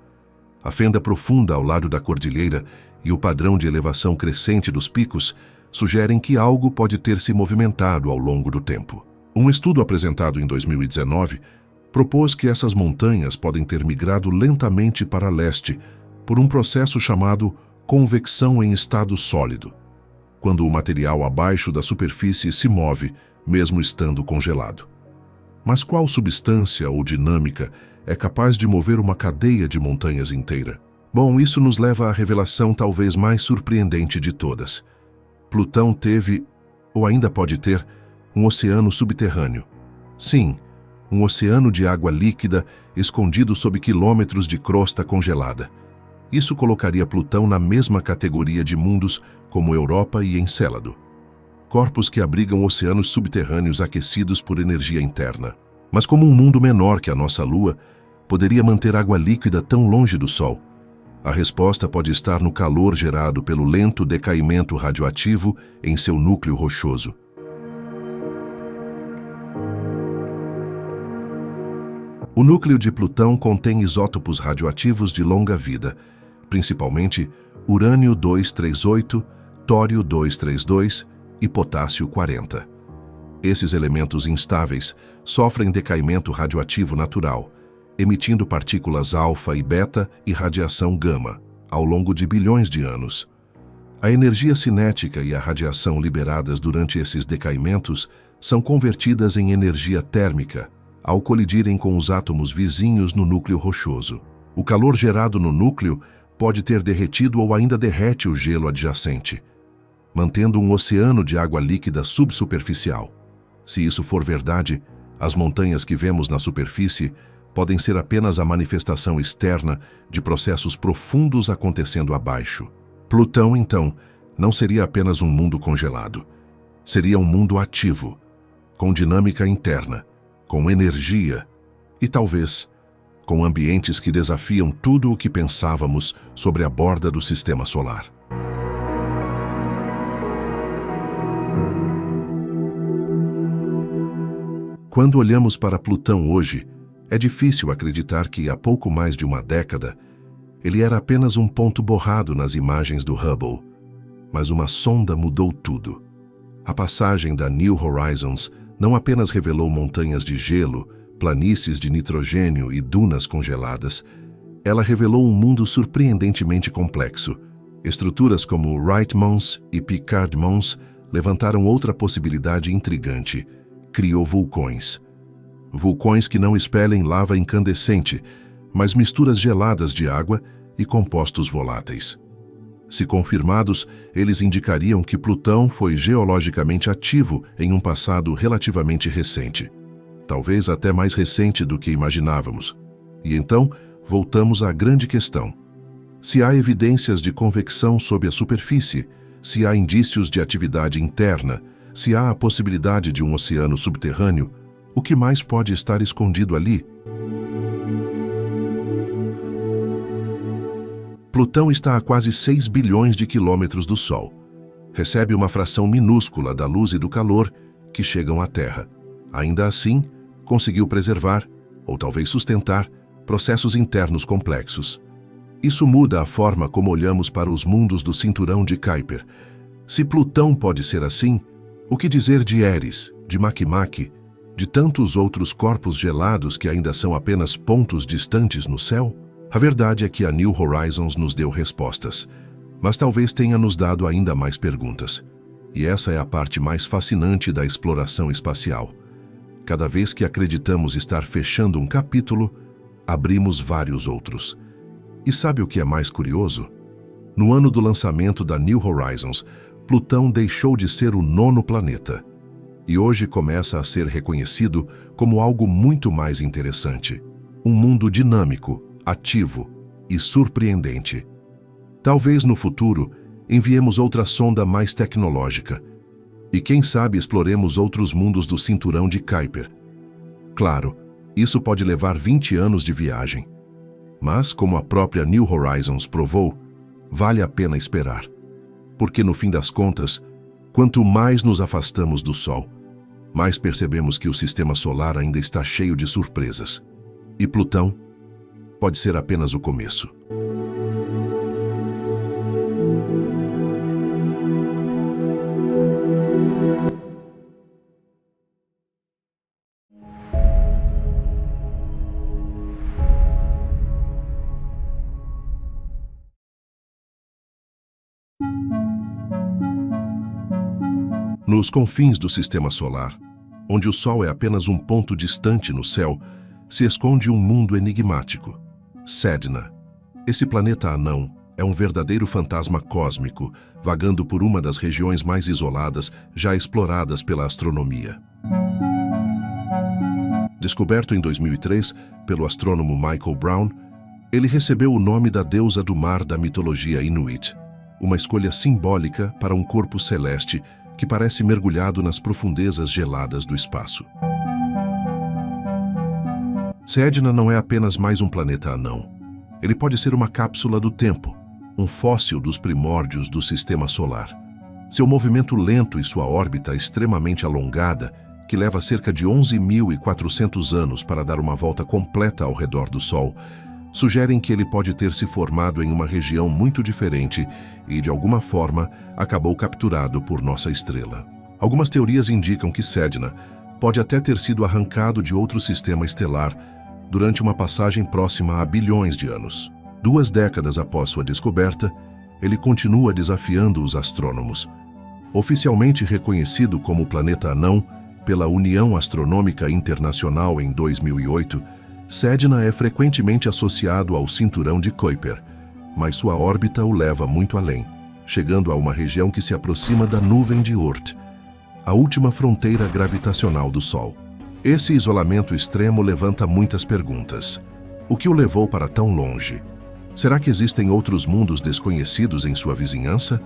A fenda profunda ao lado da cordilheira e o padrão de elevação crescente dos picos sugerem que algo pode ter se movimentado ao longo do tempo. Um estudo apresentado em 2019 propôs que essas montanhas podem ter migrado lentamente para leste por um processo chamado convecção em estado sólido, quando o material abaixo da superfície se move, mesmo estando congelado. Mas qual substância ou dinâmica é capaz de mover uma cadeia de montanhas inteira? Bom, isso nos leva à revelação talvez mais surpreendente de todas. Plutão teve, ou ainda pode ter, um oceano subterrâneo. Sim, um oceano de água líquida escondido sob quilômetros de crosta congelada. Isso colocaria Plutão na mesma categoria de mundos como Europa e Encélado. Corpos que abrigam oceanos subterrâneos aquecidos por energia interna. Mas como um mundo menor que a nossa Lua poderia manter água líquida tão longe do Sol? A resposta pode estar no calor gerado pelo lento decaimento radioativo em seu núcleo rochoso. O núcleo de Plutão contém isótopos radioativos de longa vida, principalmente urânio 238, tório 232 e potássio 40. Esses elementos instáveis sofrem decaimento radioativo natural, emitindo partículas alfa e beta e radiação gama, ao longo de bilhões de anos. A energia cinética e a radiação liberadas durante esses decaimentos são convertidas em energia térmica, ao colidirem com os átomos vizinhos no núcleo rochoso. O calor gerado no núcleo pode ter derretido ou ainda derrete o gelo adjacente, mantendo um oceano de água líquida subsuperficial. Se isso for verdade, as montanhas que vemos na superfície podem ser apenas a manifestação externa de processos profundos acontecendo abaixo. Plutão, então, não seria apenas um mundo congelado. Seria um mundo ativo, com dinâmica interna, com energia e, talvez, com ambientes que desafiam tudo o que pensávamos sobre a borda do Sistema Solar. Quando olhamos para Plutão hoje, é difícil acreditar que, há pouco mais de uma década, ele era apenas um ponto borrado nas imagens do Hubble. Mas uma sonda mudou tudo. A passagem da New Horizons não apenas revelou montanhas de gelo, planícies de nitrogênio e dunas congeladas, ela revelou um mundo surpreendentemente complexo. Estruturas como Wright Mons e Picard Mons levantaram outra possibilidade intrigante: criovulcões. Vulcões que não expelem lava incandescente, mas misturas geladas de água e compostos voláteis. Se confirmados, eles indicariam que Plutão foi geologicamente ativo em um passado relativamente recente. Talvez até mais recente do que imaginávamos. E então, voltamos à grande questão. Se há evidências de convecção sob a superfície, se há indícios de atividade interna, se há a possibilidade de um oceano subterrâneo, o que mais pode estar escondido ali? Plutão está a quase 6 bilhões de quilômetros do Sol. Recebe uma fração minúscula da luz e do calor que chegam à Terra. Ainda assim, conseguiu preservar, ou talvez sustentar, processos internos complexos. Isso muda a forma como olhamos para os mundos do cinturão de Kuiper. Se Plutão pode ser assim, o que dizer de Eris, de Makemake, de tantos outros corpos gelados que ainda são apenas pontos distantes no céu? A verdade é que a New Horizons nos deu respostas, mas talvez tenha nos dado ainda mais perguntas. E essa é a parte mais fascinante da exploração espacial. Cada vez que acreditamos estar fechando um capítulo, abrimos vários outros. E sabe o que é mais curioso? No ano do lançamento da New Horizons, Plutão deixou de ser o 9º planeta. E hoje começa a ser reconhecido como algo muito mais interessante. Um mundo dinâmico, ativo e surpreendente. Talvez no futuro enviemos outra sonda mais tecnológica. E quem sabe exploremos outros mundos do cinturão de Kuiper. Claro, isso pode levar 20 anos de viagem. Mas, como a própria New Horizons provou, vale a pena esperar. Porque no fim das contas, quanto mais nos afastamos do Sol, mais percebemos que o Sistema Solar ainda está cheio de surpresas. E Plutão pode ser apenas o começo. Nos confins do Sistema Solar, onde o Sol é apenas um ponto distante no céu, se esconde um mundo enigmático. Sedna. Esse planeta anão é um verdadeiro fantasma cósmico, vagando por uma das regiões mais isoladas já exploradas pela astronomia. Descoberto em 2003 pelo astrônomo Michael Brown, ele recebeu o nome da deusa do mar da mitologia Inuit, uma escolha simbólica para um corpo celeste que parece mergulhado nas profundezas geladas do espaço. Sedna não é apenas mais um planeta anão. Ele pode ser uma cápsula do tempo, um fóssil dos primórdios do Sistema Solar. Seu movimento lento e sua órbita extremamente alongada, que leva cerca de 11.400 anos para dar uma volta completa ao redor do Sol, sugerem que ele pode ter se formado em uma região muito diferente e, de alguma forma, acabou capturado por nossa estrela. Algumas teorias indicam que Sedna pode até ter sido arrancado de outro sistema estelar durante uma passagem próxima a bilhões de anos. 2 décadas após sua descoberta, ele continua desafiando os astrônomos. Oficialmente reconhecido como planeta anão pela União Astronômica Internacional em 2008, Sedna é frequentemente associado ao cinturão de Kuiper, mas sua órbita o leva muito além, chegando a uma região que se aproxima da nuvem de Oort, a última fronteira gravitacional do Sol. Esse isolamento extremo levanta muitas perguntas. O que o levou para tão longe? Será que existem outros mundos desconhecidos em sua vizinhança?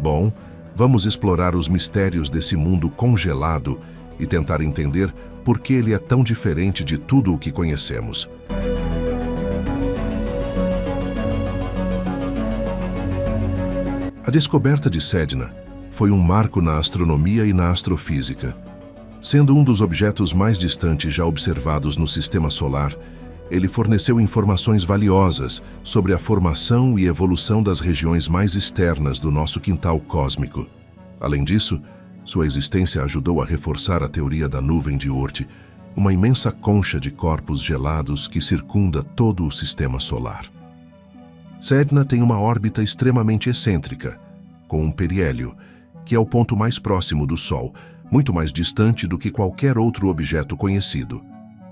Bom, vamos explorar os mistérios desse mundo congelado e tentar entender por que ele é tão diferente de tudo o que conhecemos. A descoberta de Sedna foi um marco na astronomia e na astrofísica. Sendo um dos objetos mais distantes já observados no Sistema Solar, ele forneceu informações valiosas sobre a formação e evolução das regiões mais externas do nosso quintal cósmico. Além disso, sua existência ajudou a reforçar a teoria da nuvem de Oort, uma imensa concha de corpos gelados que circunda todo o Sistema Solar. Sedna tem uma órbita extremamente excêntrica, com um periélio, que é o ponto mais próximo do Sol, muito mais distante do que qualquer outro objeto conhecido.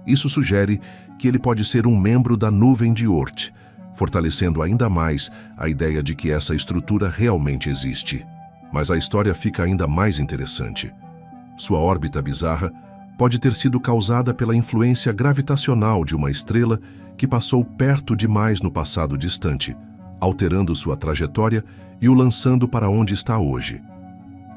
Isso sugere que ele pode ser um membro da nuvem de Oort, fortalecendo ainda mais a ideia de que essa estrutura realmente existe. Mas a história fica ainda mais interessante. Sua órbita bizarra pode ter sido causada pela influência gravitacional de uma estrela que passou perto demais no passado distante, alterando sua trajetória e o lançando para onde está hoje.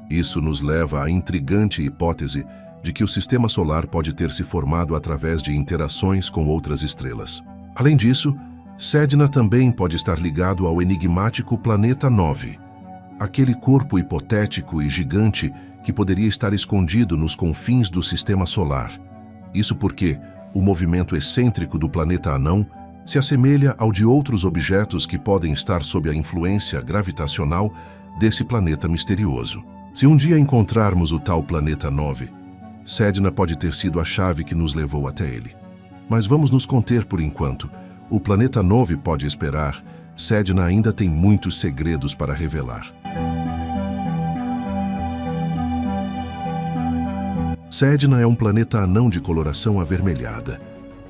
Isso nos leva à intrigante hipótese de que o Sistema Solar pode ter se formado através de interações com outras estrelas. Além disso, Sedna também pode estar ligado ao enigmático Planeta 9, aquele corpo hipotético e gigante que poderia estar escondido nos confins do Sistema Solar. Isso porque o movimento excêntrico do planeta anão se assemelha ao de outros objetos que podem estar sob a influência gravitacional desse planeta misterioso. Se um dia encontrarmos o tal Planeta 9, Sedna pode ter sido a chave que nos levou até ele. Mas vamos nos conter por enquanto. O Planeta 9 pode esperar. Sedna ainda tem muitos segredos para revelar. Sedna é um planeta anão de coloração avermelhada,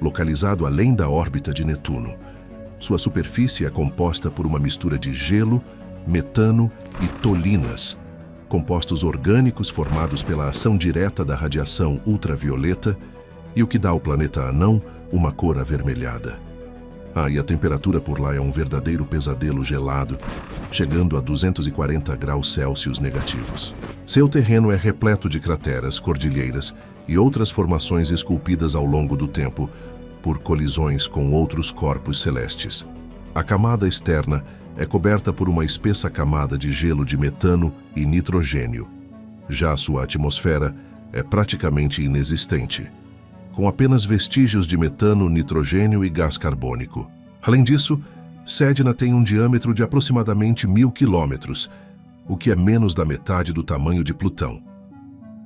localizado além da órbita de Netuno. Sua superfície é composta por uma mistura de gelo, metano e tolinas, compostos orgânicos formados pela ação direta da radiação ultravioleta, e o que dá ao planeta anão uma cor avermelhada. E a temperatura por lá é um verdadeiro pesadelo gelado, chegando a 240 graus Celsius negativos. Seu terreno é repleto de crateras, cordilheiras e outras formações esculpidas ao longo do tempo por colisões com outros corpos celestes. A camada externa é coberta por uma espessa camada de gelo de metano e nitrogênio. Já sua atmosfera é praticamente inexistente, com apenas vestígios de metano, nitrogênio e gás carbônico. Além disso, Sedna tem um diâmetro de aproximadamente 1.000 quilômetros, o que é menos da metade do tamanho de Plutão,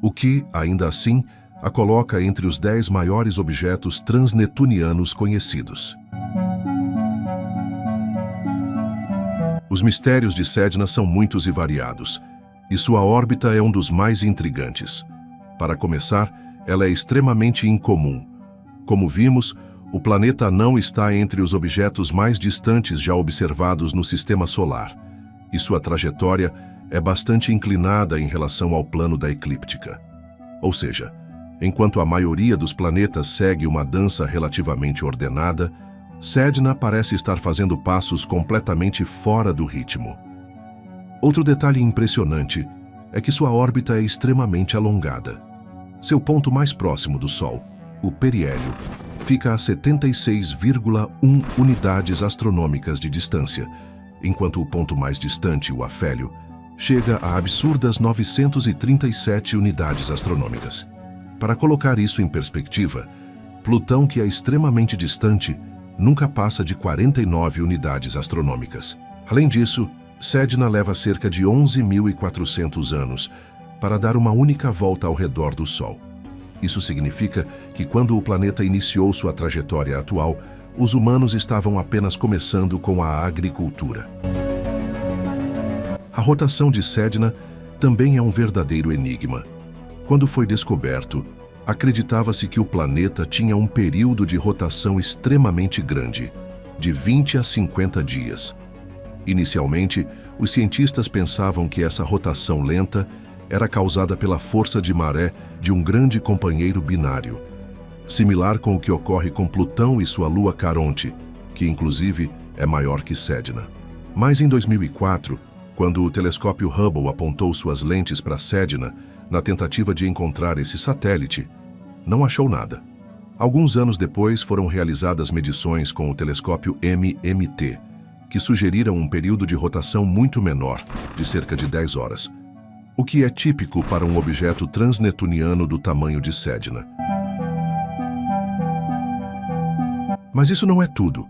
o que, ainda assim, a coloca entre os 10 maiores objetos transnetunianos conhecidos. Os mistérios de Sedna são muitos e variados, e sua órbita é um dos mais intrigantes. Para começar, ela é extremamente incomum. Como vimos, o planeta anão está entre os objetos mais distantes já observados no Sistema Solar, e sua trajetória é bastante inclinada em relação ao plano da eclíptica. Ou seja, enquanto a maioria dos planetas segue uma dança relativamente ordenada, Sedna parece estar fazendo passos completamente fora do ritmo. Outro detalhe impressionante é que sua órbita é extremamente alongada. Seu ponto mais próximo do Sol, o periélio, fica a 76,1 unidades astronômicas de distância, enquanto o ponto mais distante, o afélio, chega a absurdas 937 unidades astronômicas. Para colocar isso em perspectiva, Plutão, que é extremamente distante, nunca passa de 49 unidades astronômicas. Além disso, Sedna leva cerca de 11.400 anos para dar uma única volta ao redor do Sol. Isso significa que quando o planeta iniciou sua trajetória atual, os humanos estavam apenas começando com a agricultura. A rotação de Sedna também é um verdadeiro enigma. Quando foi descoberto, acreditava-se que o planeta tinha um período de rotação extremamente grande, de 20 a 50 dias. Inicialmente, os cientistas pensavam que essa rotação lenta era causada pela força de maré de um grande companheiro binário, similar com o que ocorre com Plutão e sua lua Caronte, que inclusive é maior que Sedna. Mas em 2004, quando o telescópio Hubble apontou suas lentes para Sedna, na tentativa de encontrar esse satélite, não achou nada. Alguns anos depois foram realizadas medições com o telescópio MMT, que sugeriram um período de rotação muito menor, de cerca de 10 horas, o que é típico para um objeto transnetuniano do tamanho de Sedna. Mas isso não é tudo.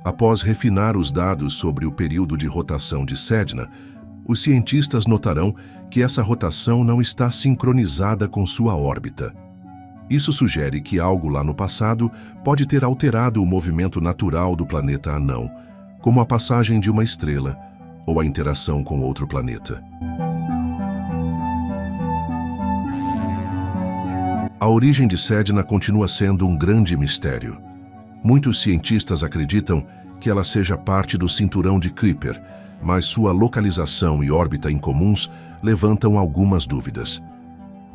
Após refinar os dados sobre o período de rotação de Sedna, os cientistas notarão que essa rotação não está sincronizada com sua órbita. Isso sugere que algo lá no passado pode ter alterado o movimento natural do planeta anão, como a passagem de uma estrela ou a interação com outro planeta. A origem de Sedna continua sendo um grande mistério. Muitos cientistas acreditam que ela seja parte do cinturão de Kuiper, mas sua localização e órbita incomuns levantam algumas dúvidas.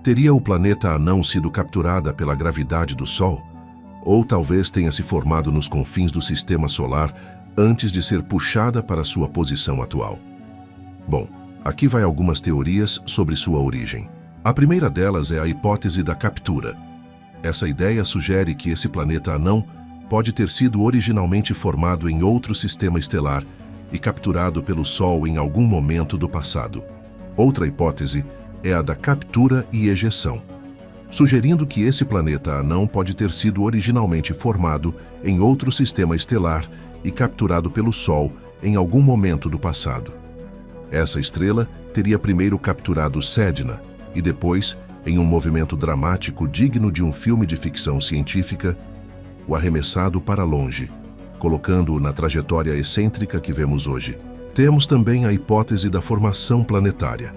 Teria o planeta anão sido capturada pela gravidade do Sol? Ou talvez tenha se formado nos confins do Sistema Solar antes de ser puxada para sua posição atual? Bom, aqui vai algumas teorias sobre sua origem. A primeira delas é a hipótese da captura. Essa ideia sugere que esse planeta anão pode ter sido originalmente formado em outro sistema estelar e capturado pelo Sol em algum momento do passado. Outra hipótese é a da captura e ejeção, sugerindo que esse planeta anão pode ter sido originalmente formado em outro sistema estelar e capturado pelo Sol em algum momento do passado. Essa estrela teria primeiro capturado Sedna e depois, em um movimento dramático digno de um filme de ficção científica, o arremessado para longe, colocando-o na trajetória excêntrica que vemos hoje. Temos também a hipótese da formação planetária.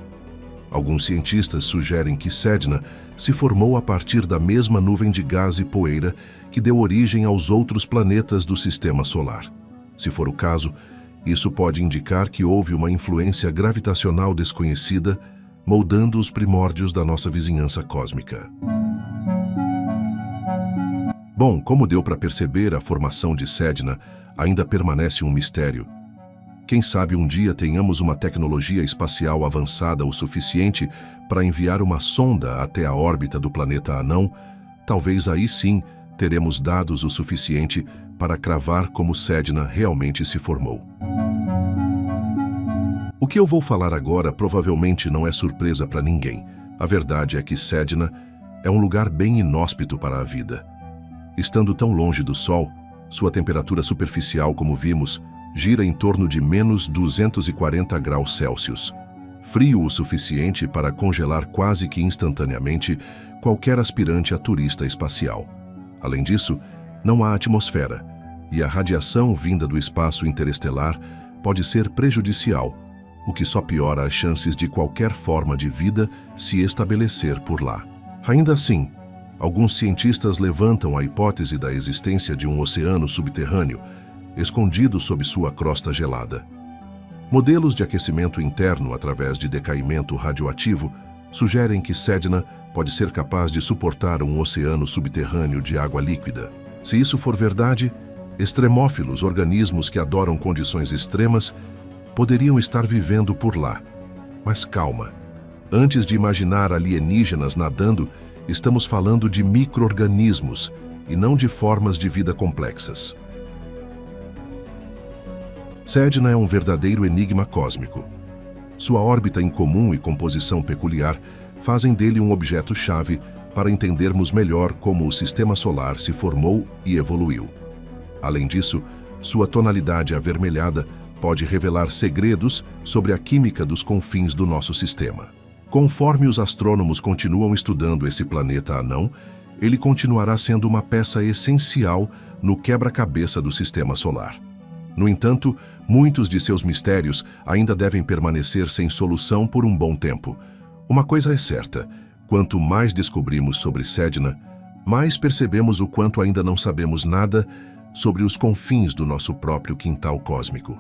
Alguns cientistas sugerem que Sedna se formou a partir da mesma nuvem de gás e poeira que deu origem aos outros planetas do Sistema Solar. Se for o caso, isso pode indicar que houve uma influência gravitacional desconhecida, moldando os primórdios da nossa vizinhança cósmica. Bom, como deu para perceber, a formação de Sedna ainda permanece um mistério. Quem sabe um dia tenhamos uma tecnologia espacial avançada o suficiente para enviar uma sonda até a órbita do planeta anão. Talvez aí sim teremos dados o suficiente para cravar como Sedna realmente se formou. O que eu vou falar agora provavelmente não é surpresa para ninguém. A verdade é que Sedna é um lugar bem inóspito para a vida. Estando tão longe do Sol, sua temperatura superficial, como vimos, gira em torno de menos 240 graus Celsius, frio o suficiente para congelar quase que instantaneamente qualquer aspirante a turista espacial. Além disso, não há atmosfera, e a radiação vinda do espaço interestelar pode ser prejudicial, o que só piora as chances de qualquer forma de vida se estabelecer por lá. Ainda assim, alguns cientistas levantam a hipótese da existência de um oceano subterrâneo, escondido sob sua crosta gelada. Modelos de aquecimento interno através de decaimento radioativo sugerem que Sedna pode ser capaz de suportar um oceano subterrâneo de água líquida. Se isso for verdade, extremófilos, organismos que adoram condições extremas, poderiam estar vivendo por lá. Mas calma, antes de imaginar alienígenas nadando, estamos falando de micro-organismos e não de formas de vida complexas. Sedna é um verdadeiro enigma cósmico. Sua órbita incomum e composição peculiar fazem dele um objeto-chave para entendermos melhor como o sistema solar se formou e evoluiu. Além disso, sua tonalidade avermelhada pode revelar segredos sobre a química dos confins do nosso sistema. Conforme os astrônomos continuam estudando esse planeta anão, ele continuará sendo uma peça essencial no quebra-cabeça do sistema solar. No entanto, muitos de seus mistérios ainda devem permanecer sem solução por um bom tempo. Uma coisa é certa: quanto mais descobrimos sobre Sedna, mais percebemos o quanto ainda não sabemos nada sobre os confins do nosso próprio quintal cósmico.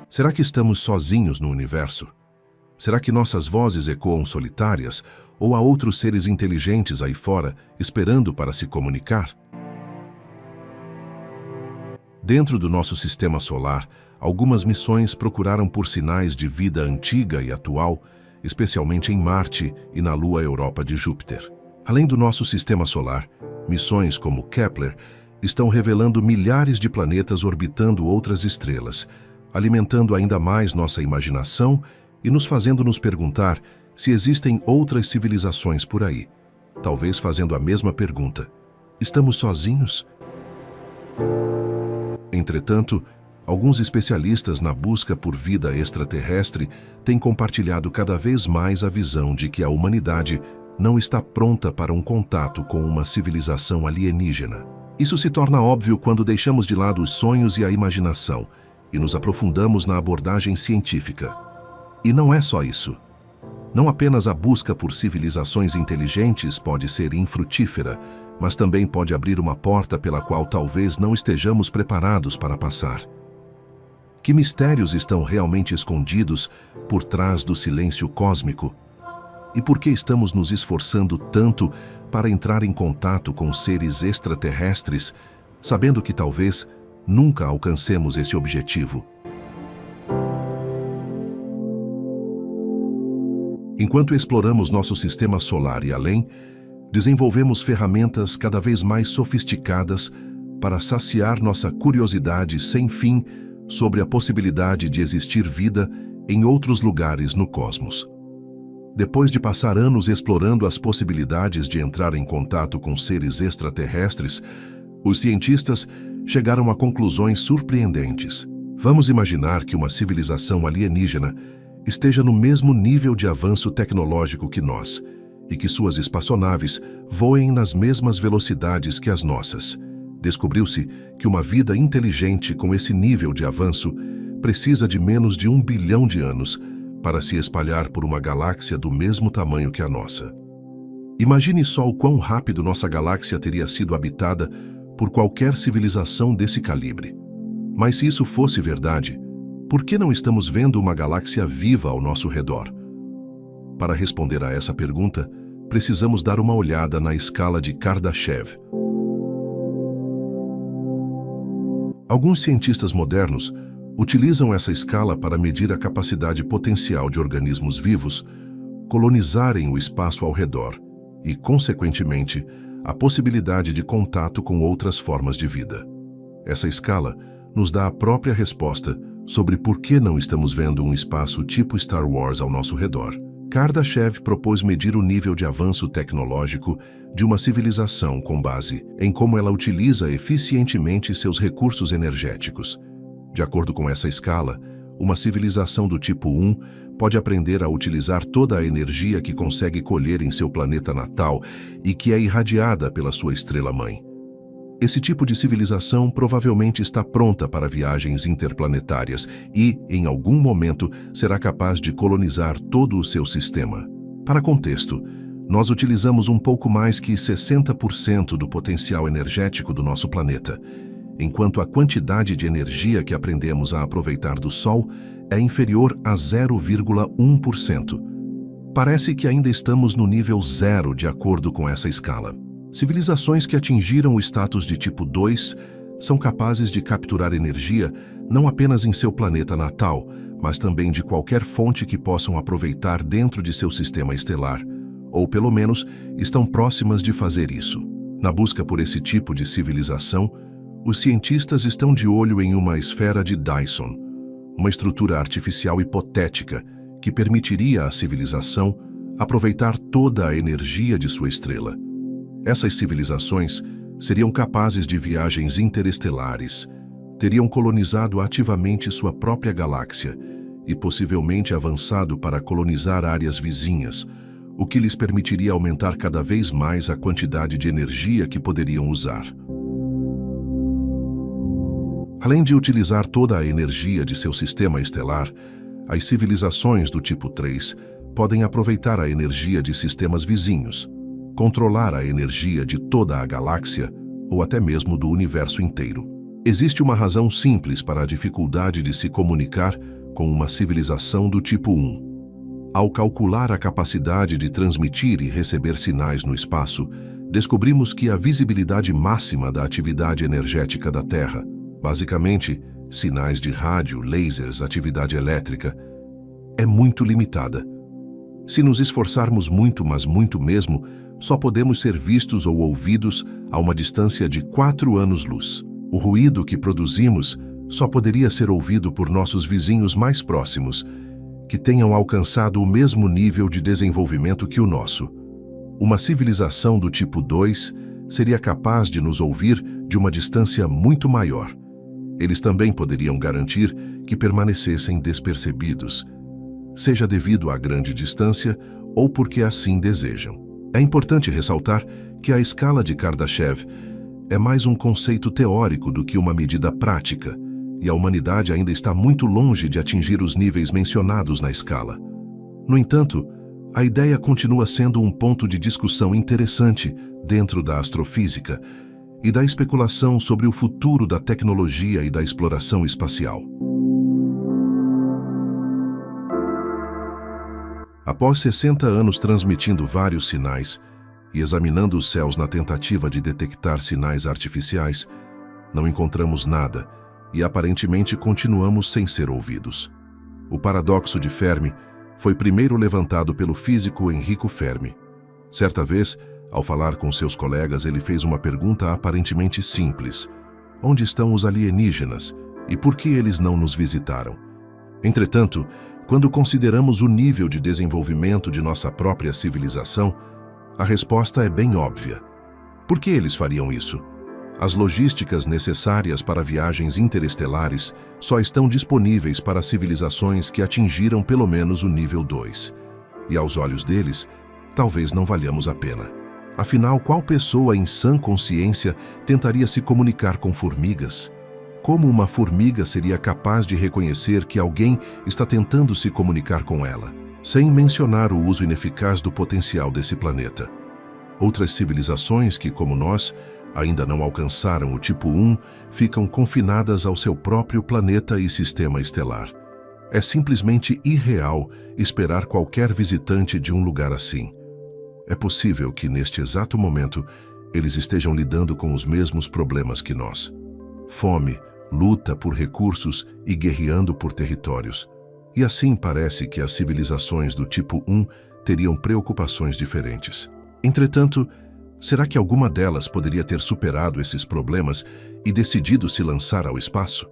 Será que estamos sozinhos no universo? Será que nossas vozes ecoam solitárias ou há outros seres inteligentes aí fora esperando para se comunicar? Dentro do nosso sistema solar, algumas missões procuraram por sinais de vida antiga e atual, especialmente em Marte e na Lua Europa de Júpiter. Além do nosso sistema solar, missões como Kepler estão revelando milhares de planetas orbitando outras estrelas, alimentando ainda mais nossa imaginação e nos fazendo nos perguntar se existem outras civilizações por aí. Talvez fazendo a mesma pergunta: estamos sozinhos? Entretanto, alguns especialistas na busca por vida extraterrestre têm compartilhado cada vez mais a visão de que a humanidade não está pronta para um contato com uma civilização alienígena. Isso se torna óbvio quando deixamos de lado os sonhos e a imaginação e nos aprofundamos na abordagem científica. E não é só isso. Não apenas a busca por civilizações inteligentes pode ser infrutífera, mas também pode abrir uma porta pela qual talvez não estejamos preparados para passar. Que mistérios estão realmente escondidos por trás do silêncio cósmico? E por que estamos nos esforçando tanto para entrar em contato com seres extraterrestres, sabendo que talvez nunca alcancemos esse objetivo? Enquanto exploramos nosso sistema solar e além, desenvolvemos ferramentas cada vez mais sofisticadas para saciar nossa curiosidade sem fim sobre a possibilidade de existir vida em outros lugares no cosmos. Depois de passar anos explorando as possibilidades de entrar em contato com seres extraterrestres, os cientistas chegaram a conclusões surpreendentes. Vamos imaginar que uma civilização alienígena esteja no mesmo nível de avanço tecnológico que nós e que suas espaçonaves voem nas mesmas velocidades que as nossas. Descobriu-se que uma vida inteligente com esse nível de avanço precisa de menos de 1 bilhão de anos para se espalhar por uma galáxia do mesmo tamanho que a nossa. Imagine só o quão rápido nossa galáxia teria sido habitada por qualquer civilização desse calibre. Mas se isso fosse verdade, por que não estamos vendo uma galáxia viva ao nosso redor? Para responder a essa pergunta, precisamos dar uma olhada na escala de Kardashev. Alguns cientistas modernos utilizam essa escala para medir a capacidade potencial de organismos vivos colonizarem o espaço ao redor e, consequentemente, a possibilidade de contato com outras formas de vida. Essa escala nos dá a própria resposta sobre por que não estamos vendo um espaço tipo Star Wars ao nosso redor. Kardashev propôs medir o nível de avanço tecnológico de uma civilização com base em como ela utiliza eficientemente seus recursos energéticos. De acordo com essa escala, uma civilização do tipo 1 pode aprender a utilizar toda a energia que consegue colher em seu planeta natal e que é irradiada pela sua estrela-mãe. Esse tipo de civilização provavelmente está pronta para viagens interplanetárias e, em algum momento, será capaz de colonizar todo o seu sistema. Para contexto, nós utilizamos um pouco mais que 60% do potencial energético do nosso planeta, enquanto a quantidade de energia que aprendemos a aproveitar do Sol é inferior a 0,1%. Parece que ainda estamos no nível zero de acordo com essa escala. Civilizações que atingiram o status de tipo 2 são capazes de capturar energia não apenas em seu planeta natal, mas também de qualquer fonte que possam aproveitar dentro de seu sistema estelar, ou pelo menos estão próximas de fazer isso. Na busca por esse tipo de civilização, os cientistas estão de olho em uma esfera de Dyson, uma estrutura artificial hipotética que permitiria à civilização aproveitar toda a energia de sua estrela. Essas civilizações seriam capazes de viagens interestelares, teriam colonizado ativamente sua própria galáxia e possivelmente avançado para colonizar áreas vizinhas, o que lhes permitiria aumentar cada vez mais a quantidade de energia que poderiam usar. Além de utilizar toda a energia de seu sistema estelar, as civilizações do tipo 3 podem aproveitar a energia de sistemas vizinhos, controlar a energia de toda a galáxia ou até mesmo do universo inteiro. Existe uma razão simples para a dificuldade de se comunicar com uma civilização do tipo 1. Ao calcular a capacidade de transmitir e receber sinais no espaço, descobrimos que a visibilidade máxima da atividade energética da Terra, basicamente sinais de rádio, lasers, atividade elétrica, é muito limitada. Se nos esforçarmos muito, mas muito mesmo, só podemos ser vistos ou ouvidos a uma distância de 4 anos-luz. O ruído que produzimos só poderia ser ouvido por nossos vizinhos mais próximos, que tenham alcançado o mesmo nível de desenvolvimento que o nosso. Uma civilização do tipo 2 seria capaz de nos ouvir de uma distância muito maior. Eles também poderiam garantir que permanecessem despercebidos, seja devido à grande distância ou porque assim desejam. É importante ressaltar que a escala de Kardashev é mais um conceito teórico do que uma medida prática, e a humanidade ainda está muito longe de atingir os níveis mencionados na escala. No entanto, a ideia continua sendo um ponto de discussão interessante dentro da astrofísica e da especulação sobre o futuro da tecnologia e da exploração espacial. Após 60 anos transmitindo vários sinais e examinando os céus na tentativa de detectar sinais artificiais, não encontramos nada e aparentemente continuamos sem ser ouvidos. O paradoxo de Fermi foi primeiro levantado pelo físico Enrico Fermi. Certa vez, ao falar com seus colegas, ele fez uma pergunta aparentemente simples: onde estão os alienígenas e por que eles não nos visitaram? Entretanto, quando consideramos o nível de desenvolvimento de nossa própria civilização, a resposta é bem óbvia. Por que eles fariam isso? As logísticas necessárias para viagens interestelares só estão disponíveis para civilizações que atingiram pelo menos o nível 2. E aos olhos deles, talvez não valhamos a pena. Afinal, qual pessoa em sã consciência tentaria se comunicar com formigas? Como uma formiga seria capaz de reconhecer que alguém está tentando se comunicar com ela, sem mencionar o uso ineficaz do potencial desse planeta? Outras civilizações que, como nós, ainda não alcançaram o tipo 1, ficam confinadas ao seu próprio planeta e sistema estelar. É simplesmente irreal esperar qualquer visitante de um lugar assim. É possível que, neste exato momento, eles estejam lidando com os mesmos problemas que nós. Fome, luta por recursos e guerreando por territórios. E assim parece que as civilizações do tipo 1 teriam preocupações diferentes. Entretanto, será que alguma delas poderia ter superado esses problemas e decidido se lançar ao espaço?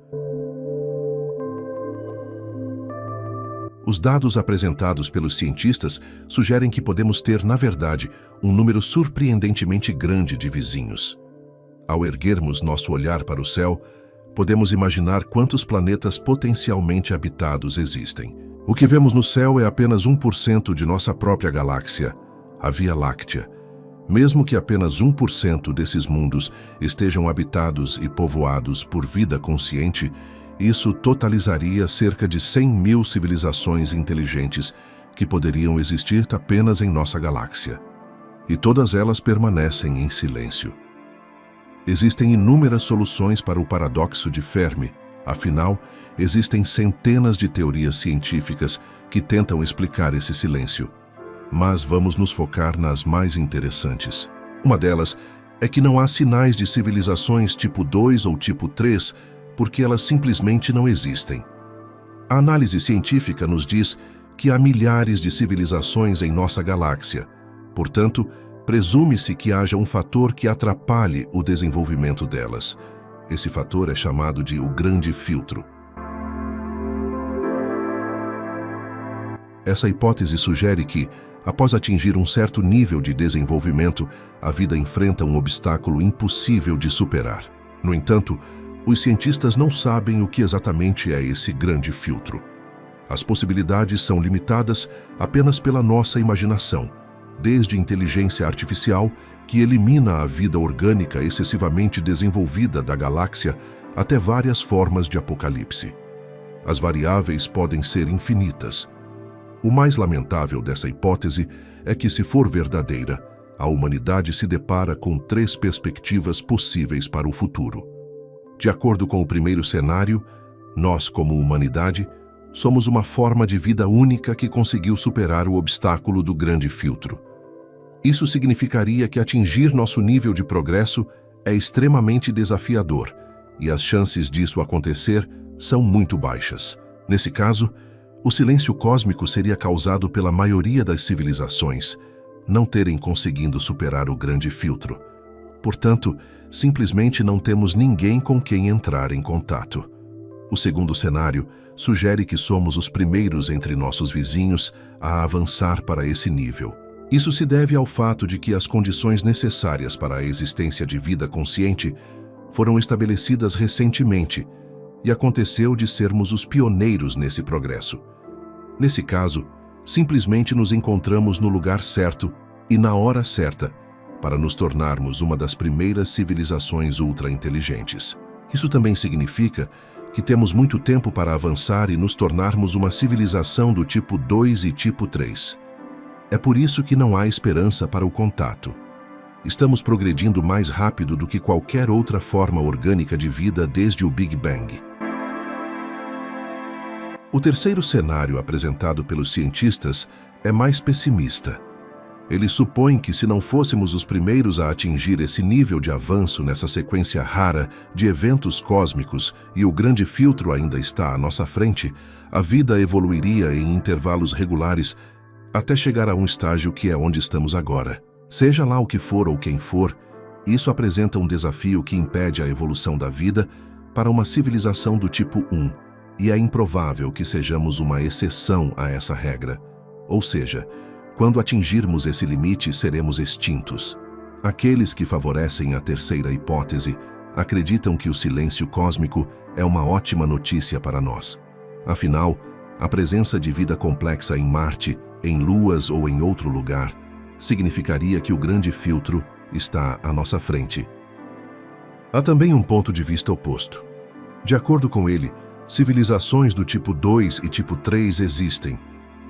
Os dados apresentados pelos cientistas sugerem que podemos ter, na verdade, um número surpreendentemente grande de vizinhos. Ao erguermos nosso olhar para o céu, podemos imaginar quantos planetas potencialmente habitados existem. O que vemos no céu é apenas 1% de nossa própria galáxia, a Via Láctea. Mesmo que apenas 1% desses mundos estejam habitados e povoados por vida consciente, isso totalizaria cerca de 100.000 civilizações inteligentes que poderiam existir apenas em nossa galáxia. E todas elas permanecem em silêncio. Existem inúmeras soluções para o paradoxo de Fermi. Afinal, existem centenas de teorias científicas que tentam explicar esse silêncio. Mas vamos nos focar nas mais interessantes. Uma delas é que não há sinais de civilizações tipo 2 ou tipo 3 porque elas simplesmente não existem. A análise científica nos diz que há milhares de civilizações em nossa galáxia. Portanto, presume-se que haja um fator que atrapalhe o desenvolvimento delas. Esse fator é chamado de o Grande Filtro. Essa hipótese sugere que, após atingir um certo nível de desenvolvimento, a vida enfrenta um obstáculo impossível de superar. No entanto, os cientistas não sabem o que exatamente é esse grande filtro. As possibilidades são limitadas apenas pela nossa imaginação, desde inteligência artificial, que elimina a vida orgânica excessivamente desenvolvida da galáxia, até várias formas de apocalipse. As variáveis podem ser infinitas. O mais lamentável dessa hipótese é que, se for verdadeira, a humanidade se depara com 3 perspectivas possíveis para o futuro. De acordo com o primeiro cenário, nós, como humanidade, somos uma forma de vida única que conseguiu superar o obstáculo do Grande Filtro. Isso significaria que atingir nosso nível de progresso é extremamente desafiador, e as chances disso acontecer são muito baixas. Nesse caso, o silêncio cósmico seria causado pela maioria das civilizações não terem conseguido superar o Grande Filtro. Portanto, simplesmente não temos ninguém com quem entrar em contato. O segundo cenário sugere que somos os primeiros entre nossos vizinhos a avançar para esse nível. Isso se deve ao fato de que as condições necessárias para a existência de vida consciente foram estabelecidas recentemente e aconteceu de sermos os pioneiros nesse progresso. Nesse caso, simplesmente nos encontramos no lugar certo e na hora certa para nos tornarmos uma das primeiras civilizações ultra-inteligentes. Isso também significa que temos muito tempo para avançar e nos tornarmos uma civilização do tipo 2 e tipo 3. É por isso que não há esperança para o contato. Estamos progredindo mais rápido do que qualquer outra forma orgânica de vida desde o Big Bang. O terceiro cenário apresentado pelos cientistas é mais pessimista. Eles supõem que, se não fôssemos os primeiros a atingir esse nível de avanço nessa sequência rara de eventos cósmicos e o Grande Filtro ainda está à nossa frente, a vida evoluiria em intervalos regulares até chegar a um estágio que é onde estamos agora. Seja lá o que for ou quem for, isso apresenta um desafio que impede a evolução da vida para uma civilização do tipo 1. E é improvável que sejamos uma exceção a essa regra. Ou seja, quando atingirmos esse limite, seremos extintos. Aqueles que favorecem a terceira hipótese acreditam que o silêncio cósmico é uma ótima notícia para nós. Afinal, a presença de vida complexa em Marte, em luas ou em outro lugar, significaria que o Grande Filtro está à nossa frente. Há também um ponto de vista oposto. De acordo com ele, civilizações do tipo 2 e tipo 3 existem,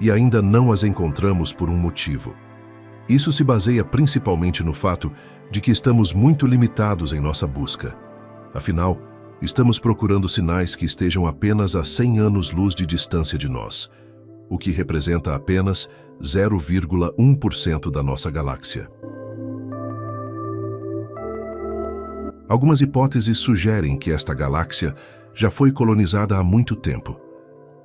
e ainda não as encontramos por um motivo. Isso se baseia principalmente no fato de que estamos muito limitados em nossa busca. Afinal, estamos procurando sinais que estejam apenas a 100 anos-luz de distância de nós, o que representa apenas 0,1% da nossa galáxia. Algumas hipóteses sugerem que esta galáxia já foi colonizada há muito tempo.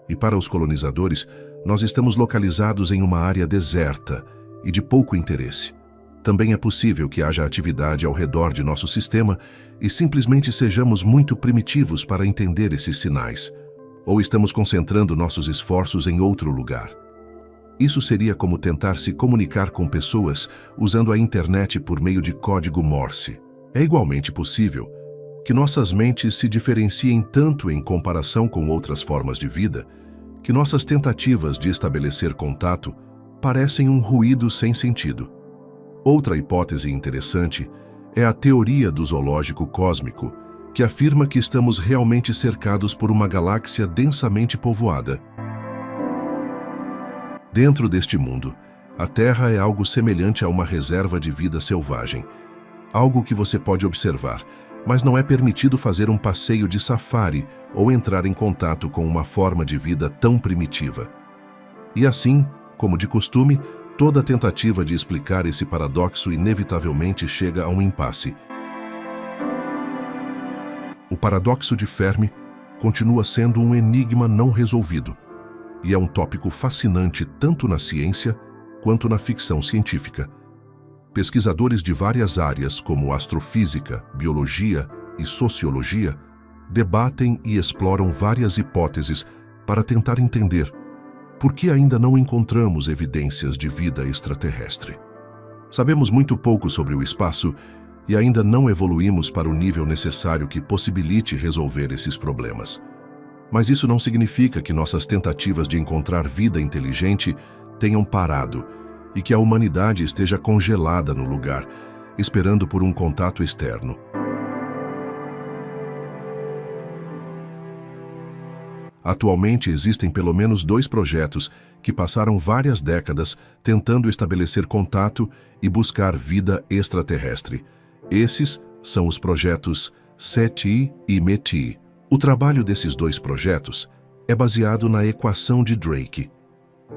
E para os colonizadores, nós estamos localizados em uma área deserta e de pouco interesse. Também é possível que haja atividade ao redor de nosso sistema e simplesmente sejamos muito primitivos para entender esses sinais, ou estamos concentrando nossos esforços em outro lugar. Isso seria como tentar se comunicar com pessoas usando a internet por meio de código Morse. É igualmente possível que nossas mentes se diferenciem tanto em comparação com outras formas de vida, que nossas tentativas de estabelecer contato parecem um ruído sem sentido. Outra hipótese interessante é a teoria do zoológico cósmico, que afirma que estamos realmente cercados por uma galáxia densamente povoada. Dentro deste mundo, a Terra é algo semelhante a uma reserva de vida selvagem, algo que você pode observar, mas não é permitido fazer um passeio de safari ou entrar em contato com uma forma de vida tão primitiva. E assim, como de costume, toda tentativa de explicar esse paradoxo inevitavelmente chega a um impasse. O paradoxo de Fermi continua sendo um enigma não resolvido, e é um tópico fascinante tanto na ciência quanto na ficção científica. Pesquisadores de várias áreas, como astrofísica, biologia e sociologia, debatem e exploram várias hipóteses para tentar entender por que ainda não encontramos evidências de vida extraterrestre. Sabemos muito pouco sobre o espaço e ainda não evoluímos para o nível necessário que possibilite resolver esses problemas. Mas isso não significa que nossas tentativas de encontrar vida inteligente tenham parado e que a humanidade esteja congelada no lugar, esperando por um contato externo. Atualmente existem pelo menos 2 projetos que passaram várias décadas tentando estabelecer contato e buscar vida extraterrestre. Esses são os projetos SETI e METI. O trabalho desses 2 projetos é baseado na equação de Drake,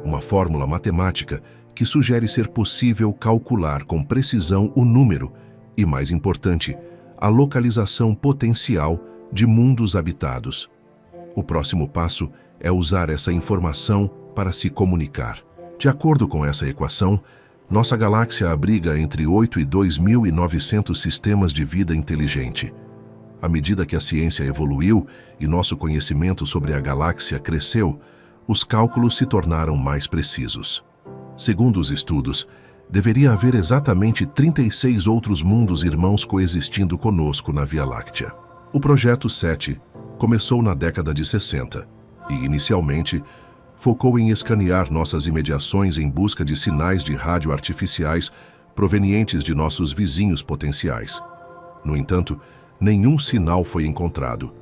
uma fórmula matemática que sugere ser possível calcular com precisão o número e, mais importante, a localização potencial de mundos habitados. O próximo passo é usar essa informação para se comunicar. De acordo com essa equação, nossa galáxia abriga entre 8 e 2.900 sistemas de vida inteligente. À medida que a ciência evoluiu e nosso conhecimento sobre a galáxia cresceu, os cálculos se tornaram mais precisos. Segundo os estudos, deveria haver exatamente 36 outros mundos irmãos coexistindo conosco na Via Láctea. O projeto SETI começou na década de 60 e, inicialmente, focou em escanear nossas imediações em busca de sinais de rádio artificiais provenientes de nossos vizinhos potenciais. No entanto, nenhum sinal foi encontrado.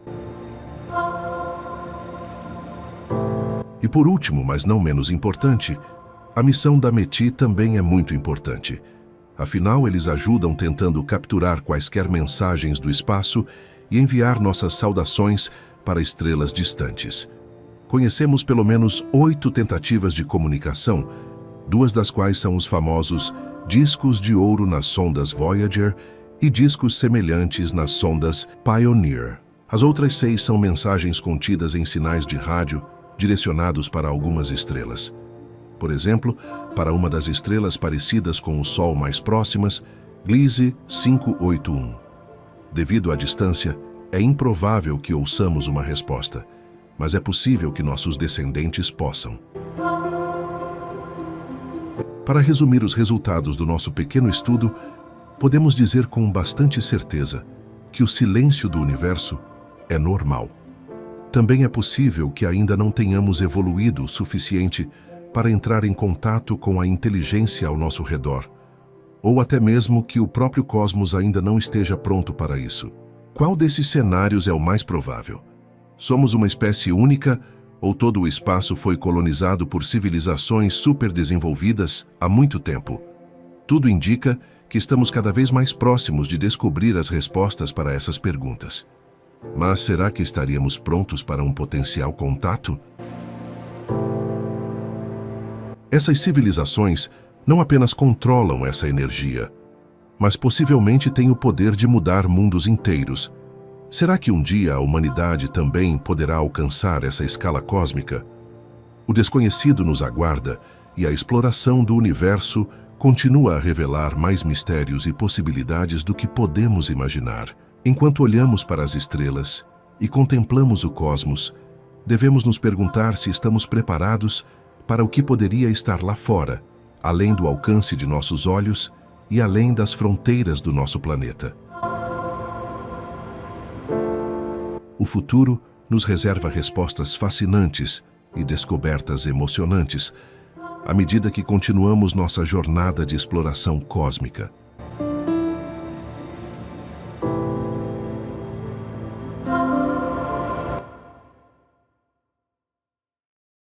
E por último, mas não menos importante, a missão da METI também é muito importante. Afinal, eles ajudam tentando capturar quaisquer mensagens do espaço e enviar nossas saudações para estrelas distantes. Conhecemos pelo menos 8 tentativas de comunicação, 2 das quais são os famosos discos de ouro nas sondas Voyager e discos semelhantes nas sondas Pioneer. As outras 6 são mensagens contidas em sinais de rádio direcionados para algumas estrelas. Por exemplo, para uma das estrelas parecidas com o Sol mais próximas, Gliese 581. Devido à distância, é improvável que ouçamos uma resposta, mas é possível que nossos descendentes possam. Para resumir os resultados do nosso pequeno estudo, podemos dizer com bastante certeza que o silêncio do universo é normal. Também é possível que ainda não tenhamos evoluído o suficiente para entrar em contato com a inteligência ao nosso redor, ou até mesmo que o próprio cosmos ainda não esteja pronto para isso. Qual desses cenários é o mais provável? Somos uma espécie única ou todo o espaço foi colonizado por civilizações superdesenvolvidas há muito tempo? Tudo indica que estamos cada vez mais próximos de descobrir as respostas para essas perguntas. Mas será que estaríamos prontos para um potencial contato? Essas civilizações não apenas controlam essa energia, mas possivelmente têm o poder de mudar mundos inteiros. Será que um dia a humanidade também poderá alcançar essa escala cósmica? O desconhecido nos aguarda e a exploração do universo continua a revelar mais mistérios e possibilidades do que podemos imaginar. Enquanto olhamos para as estrelas e contemplamos o cosmos, devemos nos perguntar se estamos preparados para o que poderia estar lá fora, além do alcance de nossos olhos e além das fronteiras do nosso planeta. O futuro nos reserva respostas fascinantes e descobertas emocionantes, à medida que continuamos nossa jornada de exploração cósmica.